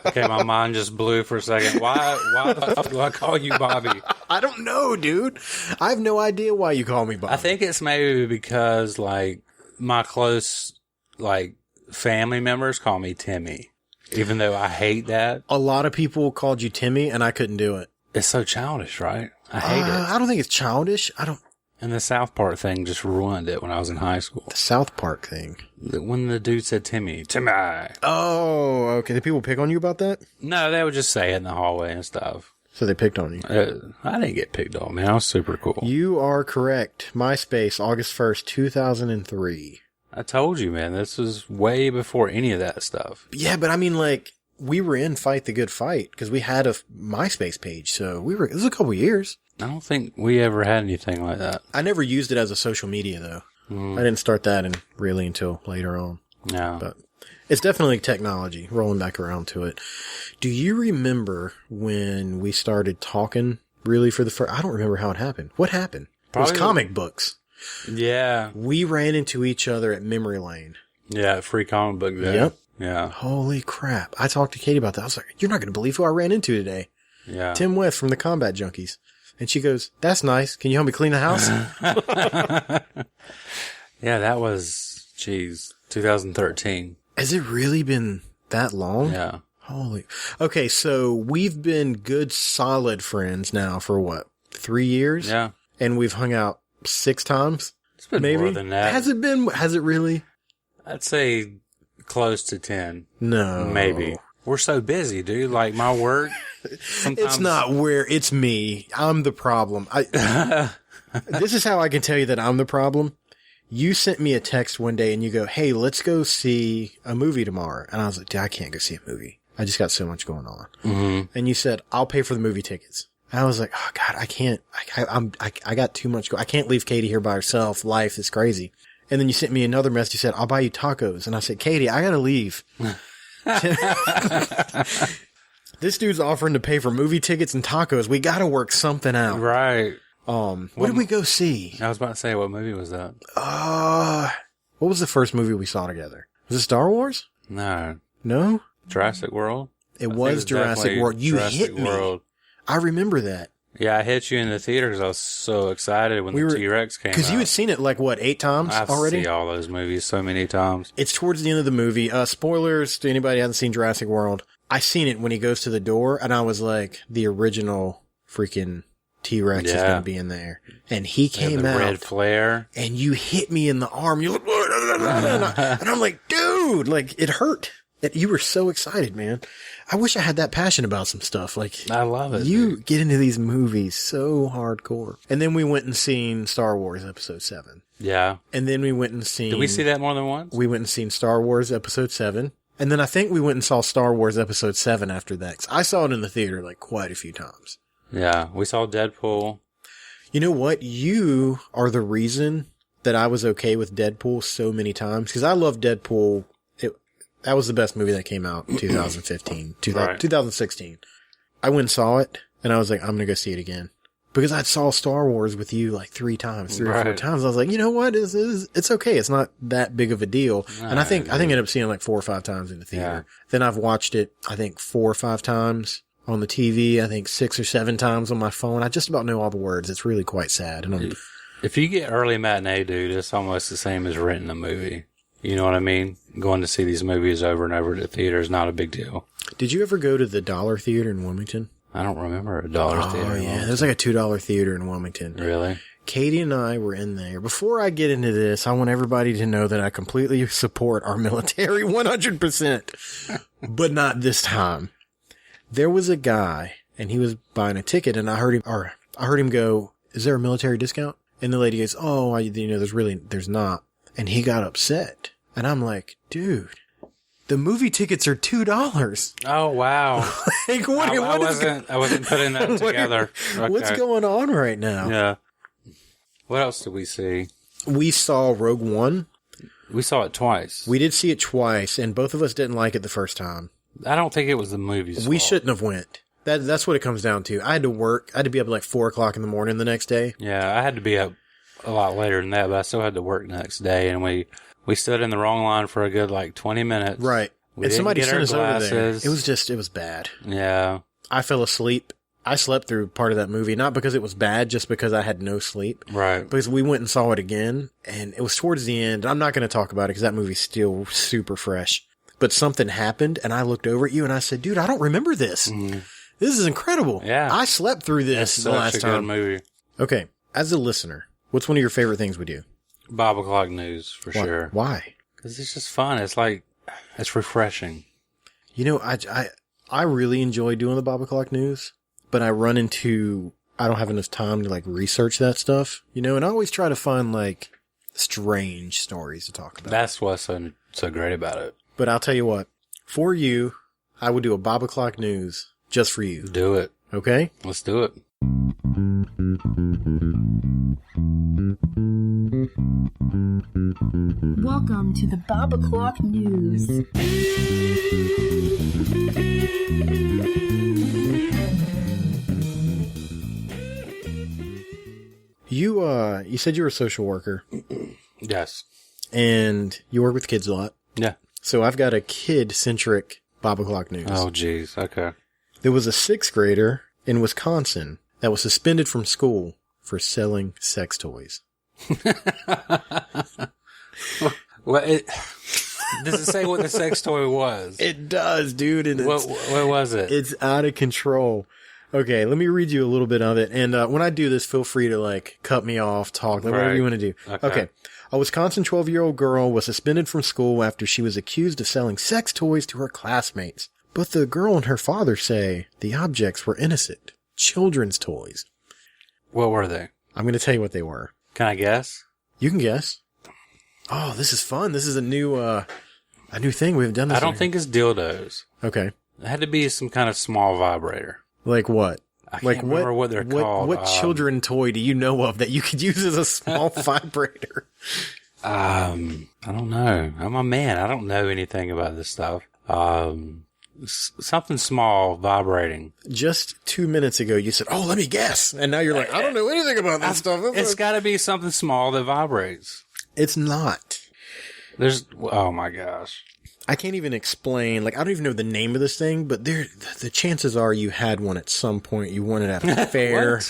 [SPEAKER 4] Okay. My mind just blew for a second. Why the fuck do I call you Bobby?
[SPEAKER 1] I don't know, dude. I have no idea why you call me Bobby.
[SPEAKER 4] I think it's maybe because like, my close, like, family members call me Timmy, even though I hate that.
[SPEAKER 1] A lot of people called you Timmy, and I couldn't do it.
[SPEAKER 4] It's so childish, right? I hate it.
[SPEAKER 1] I don't think it's childish.
[SPEAKER 4] And the South Park thing just ruined it when I was in high school.
[SPEAKER 1] The South Park thing?
[SPEAKER 4] When the dude said Timmy.
[SPEAKER 1] Oh, okay. Did people pick on you about that?
[SPEAKER 4] No, they would just say it in the hallway and stuff.
[SPEAKER 1] So they picked on you?
[SPEAKER 4] I didn't get picked on, man. I was super cool.
[SPEAKER 1] You are correct. MySpace, August 1st, 2003.
[SPEAKER 4] I told you, man. This was way before any of that stuff.
[SPEAKER 1] Yeah, but I mean, like, we were in Fight the Good Fight because we had a MySpace page. So it was a couple years.
[SPEAKER 4] I don't think we ever had anything like that.
[SPEAKER 1] I never used it as a social media, though. I didn't start that really until later on.
[SPEAKER 4] Yeah.
[SPEAKER 1] But it's definitely technology, rolling back around to it. Do you remember when we started talking really for the first... I don't remember how it happened. What happened? It was comic books.
[SPEAKER 4] Yeah.
[SPEAKER 1] We ran into each other at Memory Lane.
[SPEAKER 4] Yeah, free comic book day.
[SPEAKER 1] Yep.
[SPEAKER 4] Yeah.
[SPEAKER 1] Holy crap. I talked to Katie about that. I was like, you're not going to believe who I ran into today.
[SPEAKER 4] Yeah.
[SPEAKER 1] Tim West from the Combat Junkies. And she goes, "That's nice. Can you help me clean the house?"
[SPEAKER 4] Yeah, that was, 2013.
[SPEAKER 1] Has it really been that long?
[SPEAKER 4] Yeah.
[SPEAKER 1] Holy. Okay, so we've been good, solid friends now for what? 3 years?
[SPEAKER 4] Yeah.
[SPEAKER 1] And we've hung out 6 times?
[SPEAKER 4] It's been
[SPEAKER 1] maybe
[SPEAKER 4] more than that.
[SPEAKER 1] Has it really?
[SPEAKER 4] I'd say close to 10.
[SPEAKER 1] No.
[SPEAKER 4] Maybe. We're so busy, dude. Like, my work...
[SPEAKER 1] It's not it's me. I'm the problem. This is how I can tell you that I'm the problem. You sent me a text one day and you go, "Hey, let's go see a movie tomorrow." And I was like, "Dude, I can't go see a movie. I just got so much going on."
[SPEAKER 4] Mm-hmm.
[SPEAKER 1] And you said, "I'll pay for the movie tickets." And I was like, "Oh God, I can't. I got too much. I can't leave Katie here by herself. Life is crazy." And then you sent me another message. You said, "I'll buy you tacos." And I said, "Katie, I gotta leave." This dude's offering to pay for movie tickets and tacos. We gotta work something out.
[SPEAKER 4] Right.
[SPEAKER 1] What did we go see?
[SPEAKER 4] I was about to say, what movie was that?
[SPEAKER 1] What was the first movie we saw together? Was it Star Wars?
[SPEAKER 4] No.
[SPEAKER 1] No?
[SPEAKER 4] Jurassic World?
[SPEAKER 1] It was Jurassic World. You hit me. World. I remember that.
[SPEAKER 4] Yeah, I hit you in the theater because I was so excited when the T-Rex came out.
[SPEAKER 1] Because you had seen it like, 8 times already?
[SPEAKER 4] I've seen all those movies so many times.
[SPEAKER 1] It's towards the end of the movie. Spoilers to anybody who hasn't seen Jurassic World. I seen it when he goes to the door, and I was like, the original freaking T-Rex is going to be in there. And he came out.
[SPEAKER 4] Red flare.
[SPEAKER 1] And you hit me in the arm. You're like, and I'm like, dude, like, it hurt. You were so excited, man. I wish I had that passion about some stuff. Like,
[SPEAKER 4] I love it.
[SPEAKER 1] You get into these movies so hardcore. And then we went and seen Star Wars Episode 7.
[SPEAKER 4] Yeah.
[SPEAKER 1] And then we went and seen...
[SPEAKER 4] Did we see that more than once?
[SPEAKER 1] We went and seen Star Wars Episode 7. And then I think we went and saw Star Wars Episode 7 after that. 'Cause I saw it in the theater like quite a few times.
[SPEAKER 4] Yeah. We saw Deadpool.
[SPEAKER 1] You know what? You are the reason that I was okay with Deadpool so many times. 'Cause I love Deadpool That was the best movie that came out in 2015,
[SPEAKER 4] Right.
[SPEAKER 1] 2016. I went and saw it, and I was like, I'm going to go see it again. Because I saw Star Wars with you like 3 times, 3 or 4
[SPEAKER 4] Right.
[SPEAKER 1] times. I was like, you know what? It's okay. It's not that big of a deal. And I think I ended up seeing it like 4 or 5 times in the theater.
[SPEAKER 4] Yeah.
[SPEAKER 1] Then I've watched it, I think 4 or 5 times on the TV. I think 6 or 7 times on my phone. I just about know all the words. It's really quite sad. And
[SPEAKER 4] If you get early matinee, dude, it's almost the same as renting a movie. You know what I mean? Going to see these movies over and over at the theater is not a big deal.
[SPEAKER 1] did you ever go to the Dollar Theater in Wilmington?
[SPEAKER 4] I don't remember a dollar theater.
[SPEAKER 1] Oh, yeah. There's like a $2 theater in Wilmington.
[SPEAKER 4] Really?
[SPEAKER 1] Katie and I were in there. Before I get into this, I want everybody to know that I completely support our military 100%, but not this time. There was a guy and he was buying a ticket and I heard him go, "Is there a military discount?" And the lady goes, "Oh, there's not." And he got upset. And I'm like, "Dude, the movie tickets are $2.
[SPEAKER 4] Oh, wow.
[SPEAKER 1] Like,
[SPEAKER 4] I wasn't putting that together.
[SPEAKER 1] What's
[SPEAKER 4] Okay.
[SPEAKER 1] going on right now?
[SPEAKER 4] Yeah. What else did we see?
[SPEAKER 1] We saw Rogue One.
[SPEAKER 4] We saw it twice.
[SPEAKER 1] We did see it twice, and both of us didn't like it the first time.
[SPEAKER 4] I don't think it was the movie's
[SPEAKER 1] We
[SPEAKER 4] fault.
[SPEAKER 1] shouldn't have went. That's what it comes down to. I had to work. I had to be up at like 4 o'clock in the morning the next day.
[SPEAKER 4] Yeah, I had to be up a lot later than that, but I still had to work the next day, and we stood in the wrong line for a good, 20 minutes.
[SPEAKER 1] Right.
[SPEAKER 4] We
[SPEAKER 1] And
[SPEAKER 4] didn't
[SPEAKER 1] somebody
[SPEAKER 4] get
[SPEAKER 1] sent
[SPEAKER 4] our
[SPEAKER 1] us over there.
[SPEAKER 4] glasses.
[SPEAKER 1] It was bad.
[SPEAKER 4] Yeah.
[SPEAKER 1] I fell asleep. I slept through part of that movie, not because it was bad, just because I had no sleep.
[SPEAKER 4] Right.
[SPEAKER 1] Because we went and saw it again, and it was towards the end. I'm not going to talk about it because that movie's still super fresh. But something happened, and I looked over at you, and I said, "Dude, I don't remember this. This is incredible.
[SPEAKER 4] Yeah.
[SPEAKER 1] I slept through this
[SPEAKER 4] It's
[SPEAKER 1] the
[SPEAKER 4] such
[SPEAKER 1] last
[SPEAKER 4] a
[SPEAKER 1] time."
[SPEAKER 4] good movie.
[SPEAKER 1] Okay, as a listener, what's one of your favorite things we do?
[SPEAKER 4] Bob o'clock news, for
[SPEAKER 1] Why?
[SPEAKER 4] sure.
[SPEAKER 1] Why?
[SPEAKER 4] Because it's just fun. It's refreshing.
[SPEAKER 1] You know, I really enjoy doing the Bob o'clock news, but I don't have enough time to research that stuff, and I always try to find strange stories to talk about.
[SPEAKER 4] That's what's so great about it.
[SPEAKER 1] But I'll tell you what, for you, I would do a Bob o'clock news just for you.
[SPEAKER 4] Do it.
[SPEAKER 1] Okay?
[SPEAKER 4] Let's do it.
[SPEAKER 6] Welcome to the Bob o'clock news.
[SPEAKER 1] You said you were a social worker
[SPEAKER 4] Yes.
[SPEAKER 1] and you work with kids a lot.
[SPEAKER 4] Yeah.
[SPEAKER 1] So I've got a kid-centric Bob o'clock news.
[SPEAKER 4] Oh, jeez. Okay.
[SPEAKER 1] There was a 6th grader in Wisconsin that was suspended from school for selling sex toys.
[SPEAKER 4] Well, does it say what the sex toy was?
[SPEAKER 1] It does, dude. And
[SPEAKER 4] What was it?
[SPEAKER 1] it's out of control. Okay, let me read you a little bit of it. And when I do this, feel free to cut me off, talk, whatever
[SPEAKER 4] Right.
[SPEAKER 1] you want to do. Okay. A Wisconsin 12-year-old girl was suspended from school after she was accused of selling sex toys to her classmates. But the girl and her father say the objects were innocent. Children's toys.
[SPEAKER 4] What were they?
[SPEAKER 1] I'm going to tell you what they were.
[SPEAKER 4] Can I guess?
[SPEAKER 1] You can guess. Oh, this is fun. This is a new thing. We haven't done this.
[SPEAKER 4] I don't think it's dildos.
[SPEAKER 1] Okay.
[SPEAKER 4] It had to be some kind of small vibrator.
[SPEAKER 1] Like what?
[SPEAKER 4] I can't remember what they're called.
[SPEAKER 1] What children toy do you know of that you could use as a small vibrator?
[SPEAKER 4] I don't know. I'm a man. I don't know anything about this stuff. Something small vibrating.
[SPEAKER 1] Just 2 minutes ago, you said, "Oh, let me guess," and now you're like, "I don't know anything about that stuff."
[SPEAKER 4] It's got to be something small that vibrates.
[SPEAKER 1] It's not.
[SPEAKER 4] Oh my gosh.
[SPEAKER 1] I can't even explain. I don't even know the name of this thing, but the chances are you had one at some point. You won it at a fair.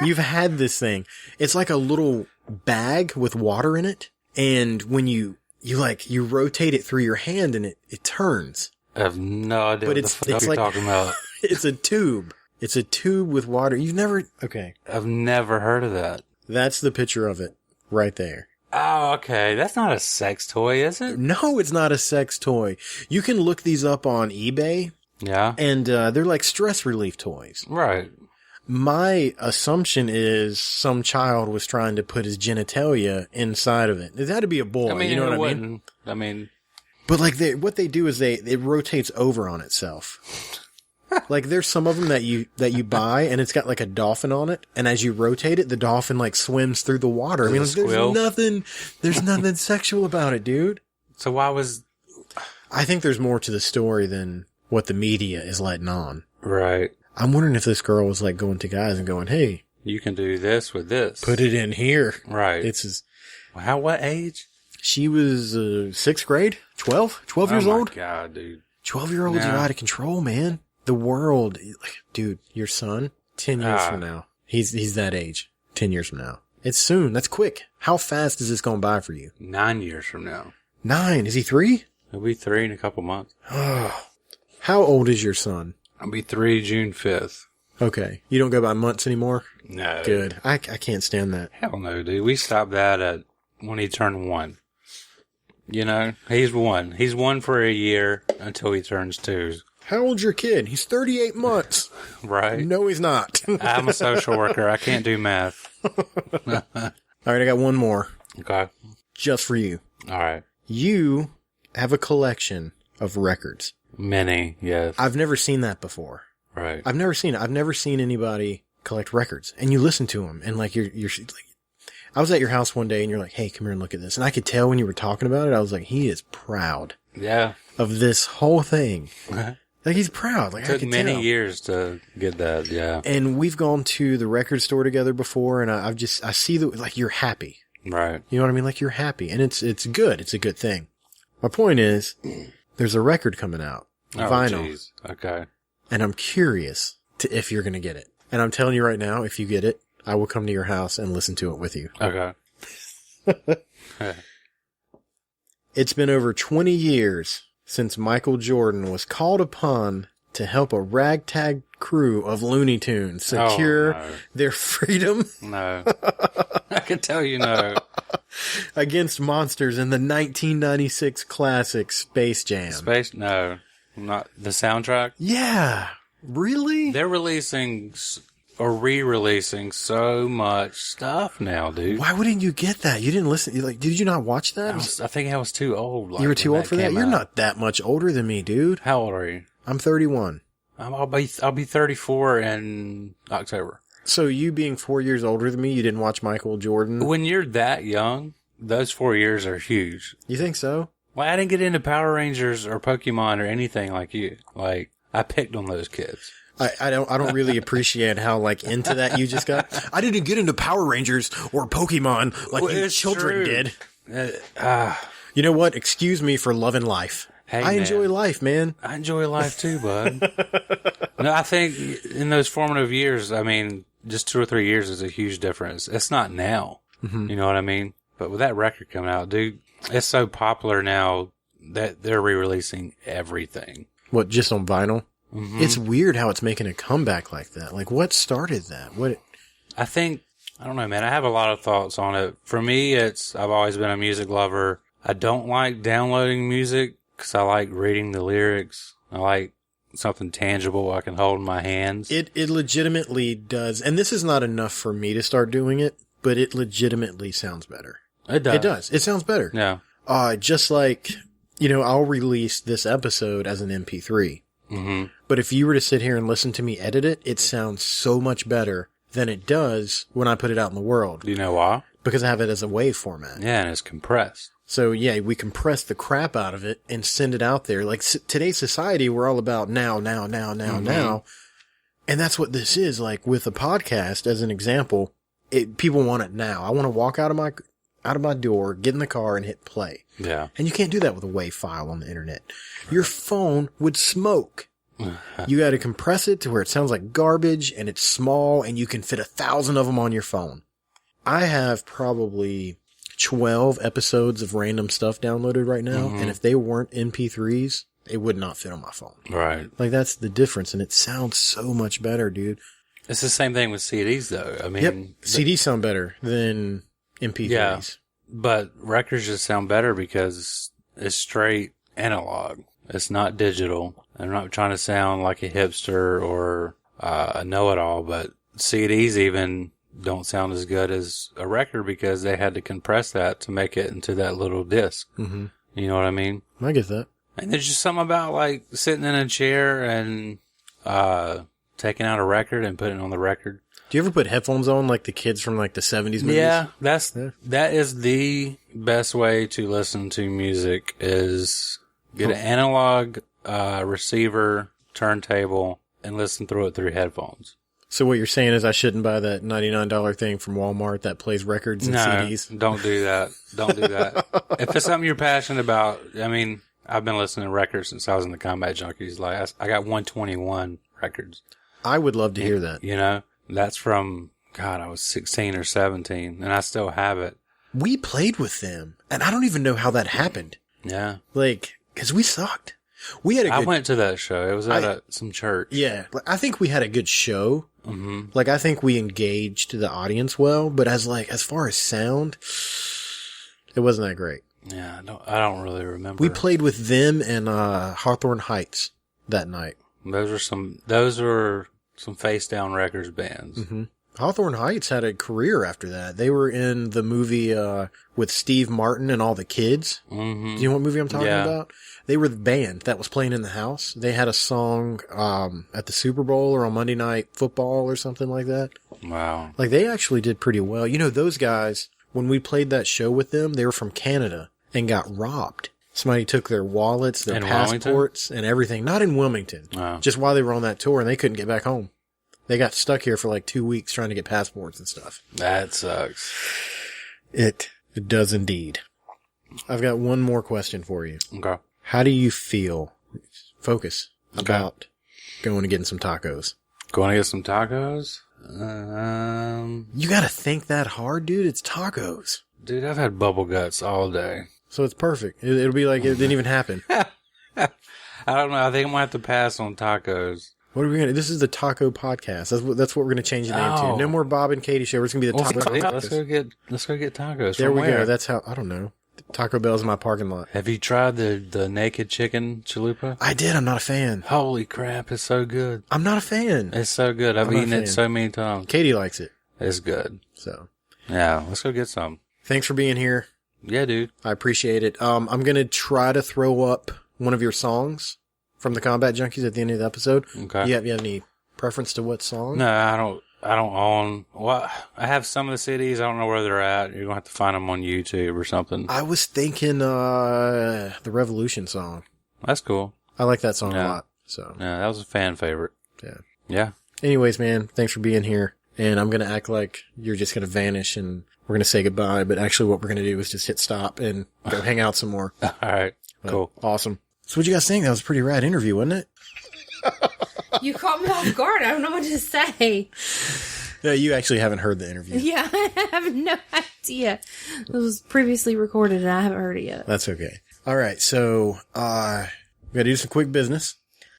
[SPEAKER 1] You've had this thing. It's like a little bag with water in it, and when you rotate it through your hand, and it turns.
[SPEAKER 4] I have no idea
[SPEAKER 1] But
[SPEAKER 4] what the fuck you're talking about.
[SPEAKER 1] It's a tube. It's a tube with water. You've never... Okay.
[SPEAKER 4] I've never heard of that.
[SPEAKER 1] That's the picture of it. Right there.
[SPEAKER 4] Oh, okay. That's not a sex toy, is it?
[SPEAKER 1] No, it's not a sex toy. You can look these up on eBay,
[SPEAKER 4] Yeah.
[SPEAKER 1] and they're like stress relief toys.
[SPEAKER 4] Right.
[SPEAKER 1] My assumption is some child was trying to put his genitalia inside of it. It had to be a boy,
[SPEAKER 4] I mean,
[SPEAKER 1] you know
[SPEAKER 4] it
[SPEAKER 1] what I mean?
[SPEAKER 4] wouldn't. I mean,
[SPEAKER 1] But what they do is it rotates over on itself. There's some of them that you buy and it's got a dolphin on it, and as you rotate it, the dolphin swims through the water. I mean,
[SPEAKER 4] Does it squill?
[SPEAKER 1] there's nothing sexual about it, dude.
[SPEAKER 4] so why was...
[SPEAKER 1] I think there's more to the story than what the media is letting on.
[SPEAKER 4] Right.
[SPEAKER 1] I'm wondering if this girl was like going to guys and going, hey,
[SPEAKER 4] you can do this with this.
[SPEAKER 1] Put it in here.
[SPEAKER 4] Right. What age?
[SPEAKER 1] She was 6th grade? 12 years old?
[SPEAKER 4] Oh my God, dude.
[SPEAKER 1] 12-year-olds are out of control, man. The world, dude, your son, 10 years from now, he's that age. 10 years from now. It's soon. That's quick. How fast is this going by for you?
[SPEAKER 4] 9 years from now.
[SPEAKER 1] 9? Is he 3?
[SPEAKER 4] He'll be 3 in a couple months.
[SPEAKER 1] How old is your son?
[SPEAKER 4] I'll be 3 June 5th.
[SPEAKER 1] Okay. You don't go by months anymore?
[SPEAKER 4] No.
[SPEAKER 1] Good. I can't stand that.
[SPEAKER 4] Hell no, dude. We stopped that at when he turned 1. You know, he's 1. He's 1 for a year until he turns 2.
[SPEAKER 1] How old's your kid? He's 38 months.
[SPEAKER 4] Right.
[SPEAKER 1] No, he's not.
[SPEAKER 4] I'm a social worker. I can't do math.
[SPEAKER 1] All right, I got one more.
[SPEAKER 4] Okay.
[SPEAKER 1] Just for you.
[SPEAKER 4] All right.
[SPEAKER 1] You have a collection of records.
[SPEAKER 4] Many, yes.
[SPEAKER 1] I've never seen that before.
[SPEAKER 4] Right.
[SPEAKER 1] I've never seen it. I've never seen anybody collect records. And you listen to them, and like you're like, I was at your house one day, and you're like, "Hey, come here and look at this." And I could tell when you were talking about it. I was like, "He is proud."
[SPEAKER 4] Yeah.
[SPEAKER 1] Of this whole thing. Like he's proud. Like
[SPEAKER 4] it took
[SPEAKER 1] I could
[SPEAKER 4] many
[SPEAKER 1] tell.
[SPEAKER 4] years to get that. Yeah.
[SPEAKER 1] And we've gone to the record store together before, and I see that like you're happy.
[SPEAKER 4] Right.
[SPEAKER 1] You know what I mean? Like you're happy, and it's good. It's a good thing. My point is, there's a record coming out, vinyl.
[SPEAKER 4] Geez. Okay.
[SPEAKER 1] And I'm curious if you're going to get it. And I'm telling you right now, if you get it, I will come to your house and listen to it with you.
[SPEAKER 4] Okay.
[SPEAKER 1] It's been over 20 years since Michael Jordan was called upon to help a ragtag crew of Looney Tunes secure their freedom.
[SPEAKER 4] No. I can tell you no.
[SPEAKER 1] Against monsters in the 1996 classic Space Jam.
[SPEAKER 4] No. Not the soundtrack?
[SPEAKER 1] Yeah. Really?
[SPEAKER 4] They're releasing or re-releasing so much stuff now, dude.
[SPEAKER 1] Why wouldn't you get that? You didn't listen. Did you not watch that?
[SPEAKER 4] I think I was too old.
[SPEAKER 1] You were too old for that? You're not that much older than me, dude.
[SPEAKER 4] How old are you?
[SPEAKER 1] I'm 31.
[SPEAKER 4] I'll be 34 in October.
[SPEAKER 1] So you being 4 years older than me, you didn't watch Michael Jordan?
[SPEAKER 4] When you're that young, those 4 years are huge.
[SPEAKER 1] You think so?
[SPEAKER 4] Well, I didn't get into Power Rangers or Pokemon or anything like you. Like, I picked on those kids.
[SPEAKER 1] I don't really appreciate how like into that you just got. I didn't get into Power Rangers or Pokemon like you children did. You know what? Excuse me for loving life.
[SPEAKER 4] Hey,
[SPEAKER 1] I enjoy life, man.
[SPEAKER 4] I enjoy life too, bud. No, I think in those formative years, I mean, just 2 or 3 years is a huge difference. It's not now. Mm-hmm. You know what I mean? But with that record coming out, dude, it's so popular now that they're re-releasing everything.
[SPEAKER 1] What, just on vinyl?
[SPEAKER 4] Mm-hmm.
[SPEAKER 1] It's weird how it's making a comeback like that. Like, what started that?
[SPEAKER 4] I don't know, man. I have a lot of thoughts on it. For me, I've always been a music lover. I don't like downloading music because I like reading the lyrics. I like something tangible I can hold in my hands.
[SPEAKER 1] It legitimately does. And this is not enough for me to start doing it, but it legitimately sounds better.
[SPEAKER 4] It does.
[SPEAKER 1] It does. It sounds better.
[SPEAKER 4] Yeah.
[SPEAKER 1] Just like, I'll release this episode as an MP3.
[SPEAKER 4] Mm-hmm.
[SPEAKER 1] But if you were to sit here and listen to me edit it, it sounds so much better than it does when I put it out in the world.
[SPEAKER 4] Do you know why?
[SPEAKER 1] Because I have it as a WAV format.
[SPEAKER 4] Yeah, and it's compressed.
[SPEAKER 1] So yeah, we compress the crap out of it and send it out there. Like today's society, we're all about now. And that's what this is. Like with a podcast, as an example, people want it now. I want to walk out of my door, get in the car and hit play.
[SPEAKER 4] Yeah.
[SPEAKER 1] And you can't do that with a WAV file on the internet. Your phone would smoke. You got to compress it to where it sounds like garbage and it's small and you can fit 1,000 of them on your phone. I have probably 12 episodes of random stuff downloaded right now. Mm-hmm. And if they weren't MP3s, it would not fit on my phone.
[SPEAKER 4] Right. Like
[SPEAKER 1] that's the difference. And it sounds so much better, dude.
[SPEAKER 4] It's the same thing with CDs though. I mean,
[SPEAKER 1] yep. CDs sound better than MP3s.
[SPEAKER 4] Yeah, but records just sound better because it's straight analog. It's not digital. I'm not trying to sound like a hipster or a know-it-all, but CDs even don't sound as good as a record because they had to compress that to make it into that little disc.
[SPEAKER 1] Mm-hmm.
[SPEAKER 4] You know what I mean?
[SPEAKER 1] I get that.
[SPEAKER 4] And there's just something about like sitting in a chair and taking out a record and putting it on the record.
[SPEAKER 1] Do you ever put headphones on like the kids from like the 70s movies?
[SPEAKER 4] Yeah, that is the best way to listen to music is Get an analog receiver, turntable, and listen through it through headphones.
[SPEAKER 1] So what you're saying is I shouldn't buy that $99 thing from Walmart that plays records and CDs?
[SPEAKER 4] Don't do that. Don't do that. If it's something you're passionate about, I mean, I've been listening to records since I was in the Combat Junkies. Like, I got 121 records.
[SPEAKER 1] I would love to hear that.
[SPEAKER 4] You know, that's from, God, I was 16 or 17, and I still have it.
[SPEAKER 1] We played with them, and I don't even know how that happened.
[SPEAKER 4] Yeah.
[SPEAKER 1] Like, because we sucked. We had a good...
[SPEAKER 4] I went to that show. It was at some church.
[SPEAKER 1] Yeah. I think we had a good show.
[SPEAKER 4] Mm-hmm.
[SPEAKER 1] Like, I think we engaged the audience well, but as far as sound, it wasn't that great.
[SPEAKER 4] Yeah, I don't really remember.
[SPEAKER 1] We played with them and Hawthorne Heights that night.
[SPEAKER 4] Those were some face down records bands.
[SPEAKER 1] Mm-hmm. Hawthorne Heights had a career after that. They were in the movie with Steve Martin and all the kids.
[SPEAKER 4] Mm-hmm.
[SPEAKER 1] Do you know what movie I'm talking about? They were the band that was playing in the house. They had a song at the Super Bowl or on Monday Night Football or something like that.
[SPEAKER 4] Wow.
[SPEAKER 1] Like, they actually did pretty well. You know, those guys, when we played that show with them, they were from Canada and got robbed. Somebody took their wallets, their passports, and everything. Not in Wilmington.
[SPEAKER 4] Wow.
[SPEAKER 1] Just while they were on that tour, and they couldn't get back home. They got stuck here for like 2 weeks trying to get passports and stuff.
[SPEAKER 4] That sucks.
[SPEAKER 1] It does indeed. I've got one more question for you.
[SPEAKER 4] Okay.
[SPEAKER 1] How do you feel, about going and getting some tacos?
[SPEAKER 4] Going to get some tacos?
[SPEAKER 1] You gotta think that hard, dude. It's tacos.
[SPEAKER 4] Dude, I've had bubble guts all day.
[SPEAKER 1] So it's perfect. It'll be like it didn't even happen.
[SPEAKER 4] I don't know. I think I'm going to have to pass on tacos.
[SPEAKER 1] What are we gonna? This is the Taco Podcast. That's what we're gonna change the name to. No more Bob and Katie show. It's gonna be the Taco Podcast.
[SPEAKER 4] Let's go get tacos.
[SPEAKER 1] There we
[SPEAKER 4] where?
[SPEAKER 1] go. That's how. I don't know. Taco Bell's in my parking lot.
[SPEAKER 4] Have you tried the naked chicken chalupa?
[SPEAKER 1] I did. I'm not a fan.
[SPEAKER 4] Holy crap! It's so good.
[SPEAKER 1] I'm not a fan.
[SPEAKER 4] It's so good. I've eaten it so many times.
[SPEAKER 1] Katie likes it.
[SPEAKER 4] It's good.
[SPEAKER 1] So
[SPEAKER 4] yeah, let's go get some.
[SPEAKER 1] Thanks for being here.
[SPEAKER 4] Yeah, dude.
[SPEAKER 1] I appreciate it. I'm gonna try to throw up one of your songs from the Combat Junkies at the end of the episode.
[SPEAKER 4] Okay.
[SPEAKER 1] You have any preference to what song?
[SPEAKER 4] No, I don't own. Well, I have some of the CDs. I don't know where they're at. You're gonna have to find them on YouTube or something.
[SPEAKER 1] I was thinking the Revolution song.
[SPEAKER 4] That's cool.
[SPEAKER 1] I like that song a lot. So
[SPEAKER 4] yeah, that was a fan favorite.
[SPEAKER 1] Yeah.
[SPEAKER 4] Yeah.
[SPEAKER 1] Anyways, man, thanks for being here. And I'm gonna act like you're just gonna vanish and we're gonna say goodbye. But actually, what we're gonna do is just hit stop and go hang out some more.
[SPEAKER 4] All right. Cool.
[SPEAKER 1] Awesome. So what you guys think? That was a pretty rad interview, wasn't it?
[SPEAKER 3] You caught me off guard. I don't know what to say.
[SPEAKER 1] No, you actually haven't heard the interview.
[SPEAKER 3] Yeah, I have no idea. It was previously recorded and I haven't heard it yet.
[SPEAKER 1] That's okay. All right, so we got to do some quick business.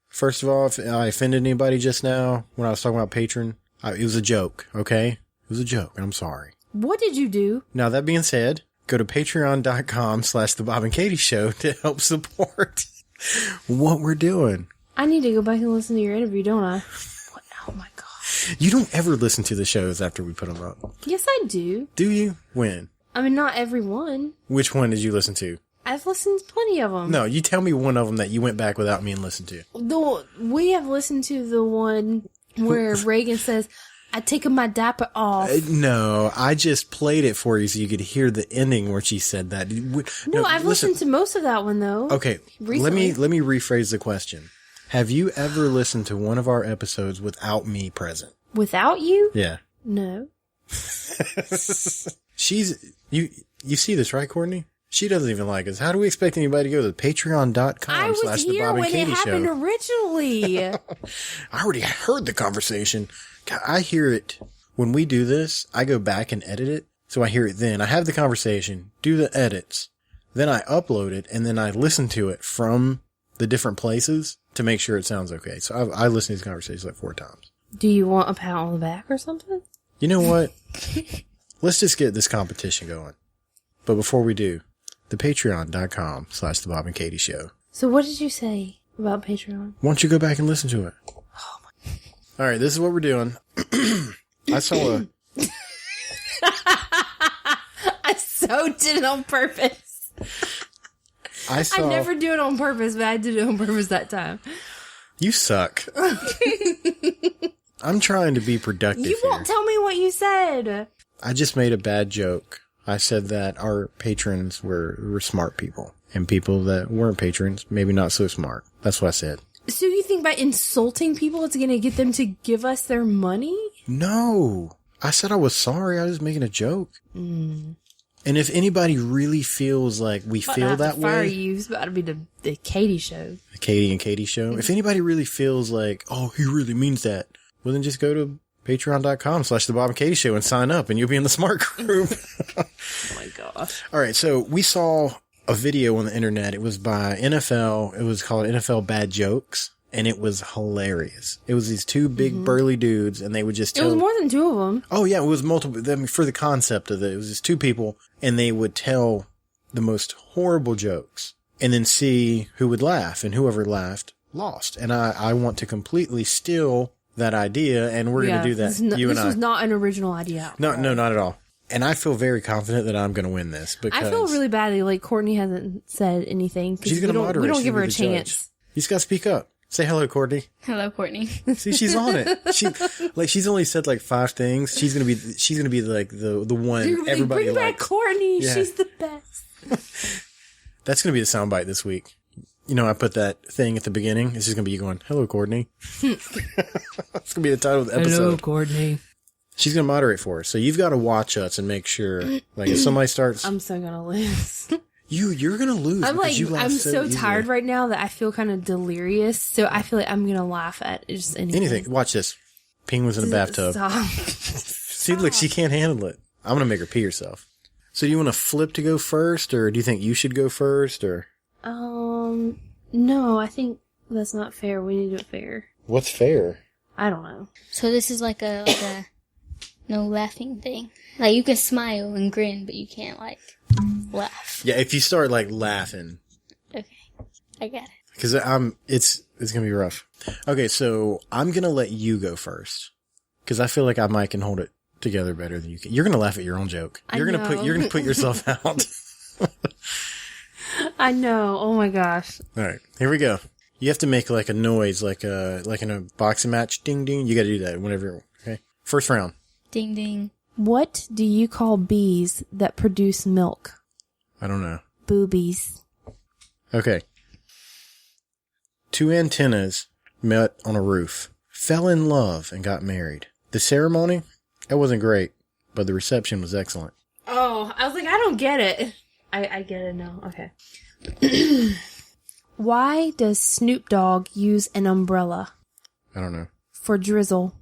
[SPEAKER 1] First of all, if I offended anybody just now when I was talking about Patreon, it was a joke, okay? It was a joke. I'm sorry.
[SPEAKER 3] What did you do?
[SPEAKER 1] Now, that being said, go to patreon.com/The Bob and Katie Show to help support what we're doing.
[SPEAKER 3] I need to go back and listen to your interview, don't I? What? Oh my god.
[SPEAKER 1] You don't ever listen to the shows after we put them up.
[SPEAKER 3] Yes, I do.
[SPEAKER 1] Do you? When?
[SPEAKER 3] I mean, not every one.
[SPEAKER 1] Which one did you listen to?
[SPEAKER 3] I've listened to plenty of them.
[SPEAKER 1] No, you tell me one of them that you went back without me and listened to.
[SPEAKER 3] We have listened to the one where Reagan says, I taken my diaper off.
[SPEAKER 1] No, I just played it for you so you could hear the ending where she said that.
[SPEAKER 3] No, I've listened to most of that one, though.
[SPEAKER 1] Okay,
[SPEAKER 3] recently.
[SPEAKER 1] let me rephrase the question. Have you ever listened to one of our episodes without me present?
[SPEAKER 3] Without you?
[SPEAKER 1] Yeah.
[SPEAKER 3] No.
[SPEAKER 1] You see this, right, Courtney? She doesn't even like us. How do we expect anybody to go to patreon.com/The
[SPEAKER 3] I was
[SPEAKER 1] Bob
[SPEAKER 3] here
[SPEAKER 1] and
[SPEAKER 3] when
[SPEAKER 1] Katie
[SPEAKER 3] it happened
[SPEAKER 1] Show?
[SPEAKER 3] originally.
[SPEAKER 1] I already heard the conversation. God, I hear it. When we do this, I go back and edit it. So I hear it then. I have the conversation, do the edits, then I upload it, and then I listen to it from the different places to make sure it sounds okay. So I listen to these conversations like 4 times.
[SPEAKER 3] Do you want a pat on the back or something?
[SPEAKER 1] You know what? Let's just get this competition going. But before we do, the patreon.com/The Bob and Katie Show.
[SPEAKER 3] So what did you say about Patreon?
[SPEAKER 1] Why don't you go back and listen to it? Oh my. All right, this is what we're doing. I saw a...
[SPEAKER 3] I so did it on purpose.
[SPEAKER 1] I
[SPEAKER 3] never do it on purpose, but I did it on purpose that time.
[SPEAKER 1] You suck. I'm trying to be productive
[SPEAKER 3] You won't tell me what you said.
[SPEAKER 1] I just made a bad joke I said that our patrons were smart people. And people that weren't patrons, maybe not so smart. That's what I said.
[SPEAKER 3] So you think by insulting people, it's going to get them to give us their money?
[SPEAKER 1] No. I said I was sorry. I was making a joke. And if anybody really feels like we feel that way...
[SPEAKER 3] Fire you. It's about to be the Katie show.
[SPEAKER 1] The Katie and Katie show. If anybody really feels like, oh, he really means that, well, then just go to patreon.com/the Bob and Katie show and sign up and you'll be in the smart group.
[SPEAKER 3] Oh my gosh.
[SPEAKER 1] All right. So we saw a video on the internet. It was by NFL. It was called NFL Bad Jokes. And it was hilarious. It was these two big burly dudes, and they would just tell...
[SPEAKER 3] It was more than two of them.
[SPEAKER 1] Oh, yeah, it was multiple. I mean, for the concept of it was just two people, and they would tell the most horrible jokes, and then see who would laugh, and whoever laughed lost. And I want to completely steal that idea, and we're going to do that, you and I.
[SPEAKER 3] This was not an original idea.
[SPEAKER 1] No, not at all. And I feel very confident that I'm going to win this, because...
[SPEAKER 3] I feel really badly, like, Courtney hasn't said anything.
[SPEAKER 1] She's going to moderate.
[SPEAKER 3] We don't
[SPEAKER 1] She's
[SPEAKER 3] give her a
[SPEAKER 1] gonna be the
[SPEAKER 3] chance.
[SPEAKER 1] judge. You just got to speak up. Say hello, Courtney.
[SPEAKER 2] Hello, Courtney.
[SPEAKER 1] See, she's on it. She's only said like 5 things. She's gonna be like the one everybody
[SPEAKER 3] bring back Courtney.
[SPEAKER 1] Yeah.
[SPEAKER 3] She's the best.
[SPEAKER 1] That's gonna be the soundbite this week. You know, I put that thing at the beginning. It's just gonna be you going, "Hello, Courtney." That's gonna be the title of the episode.
[SPEAKER 3] Hello, Courtney.
[SPEAKER 1] She's gonna moderate for us, so you've got to watch us and make sure. Like, if somebody starts,
[SPEAKER 3] I'm so gonna lose.
[SPEAKER 1] you're gonna lose.
[SPEAKER 3] I'm like,
[SPEAKER 1] you
[SPEAKER 3] I'm so tired right now that I feel kind of delirious. So I feel like I'm gonna laugh at just anything.
[SPEAKER 1] Watch this. Penguins in a bathtub.
[SPEAKER 3] Stop.
[SPEAKER 1] See, look, she can't handle it. I'm gonna make her pee herself. So do you want to flip to go first, or do you think you should go first, or?
[SPEAKER 3] No, I think that's not fair. We need to do it fair.
[SPEAKER 1] What's fair?
[SPEAKER 3] I don't know.
[SPEAKER 2] So this is like a no laughing thing. Like, you can smile and grin, but you can't, like, laugh.
[SPEAKER 1] Yeah, if you start like laughing.
[SPEAKER 2] Okay. I got it.
[SPEAKER 1] Because it's gonna be rough. Okay, so I'm gonna let you go first. Because I feel like I might can hold it together better than you can. You're gonna laugh at your own joke. You're gonna put yourself out.
[SPEAKER 3] I know. Oh my gosh.
[SPEAKER 1] All right, here we go. You have to make like a noise, like in a boxing match, ding ding. You got to do that whenever. Okay, first round.
[SPEAKER 2] Ding ding.
[SPEAKER 3] What do you call bees that produce milk?
[SPEAKER 1] I don't know.
[SPEAKER 3] Boobies.
[SPEAKER 1] Okay. 2 antennas met on a roof, fell in love, and got married. The ceremony, it wasn't great, but the reception was excellent.
[SPEAKER 3] Oh, I was like, I don't get it. I get it now. Okay. Why does Snoop Dogg use an umbrella?
[SPEAKER 1] I don't know.
[SPEAKER 3] For drizzle.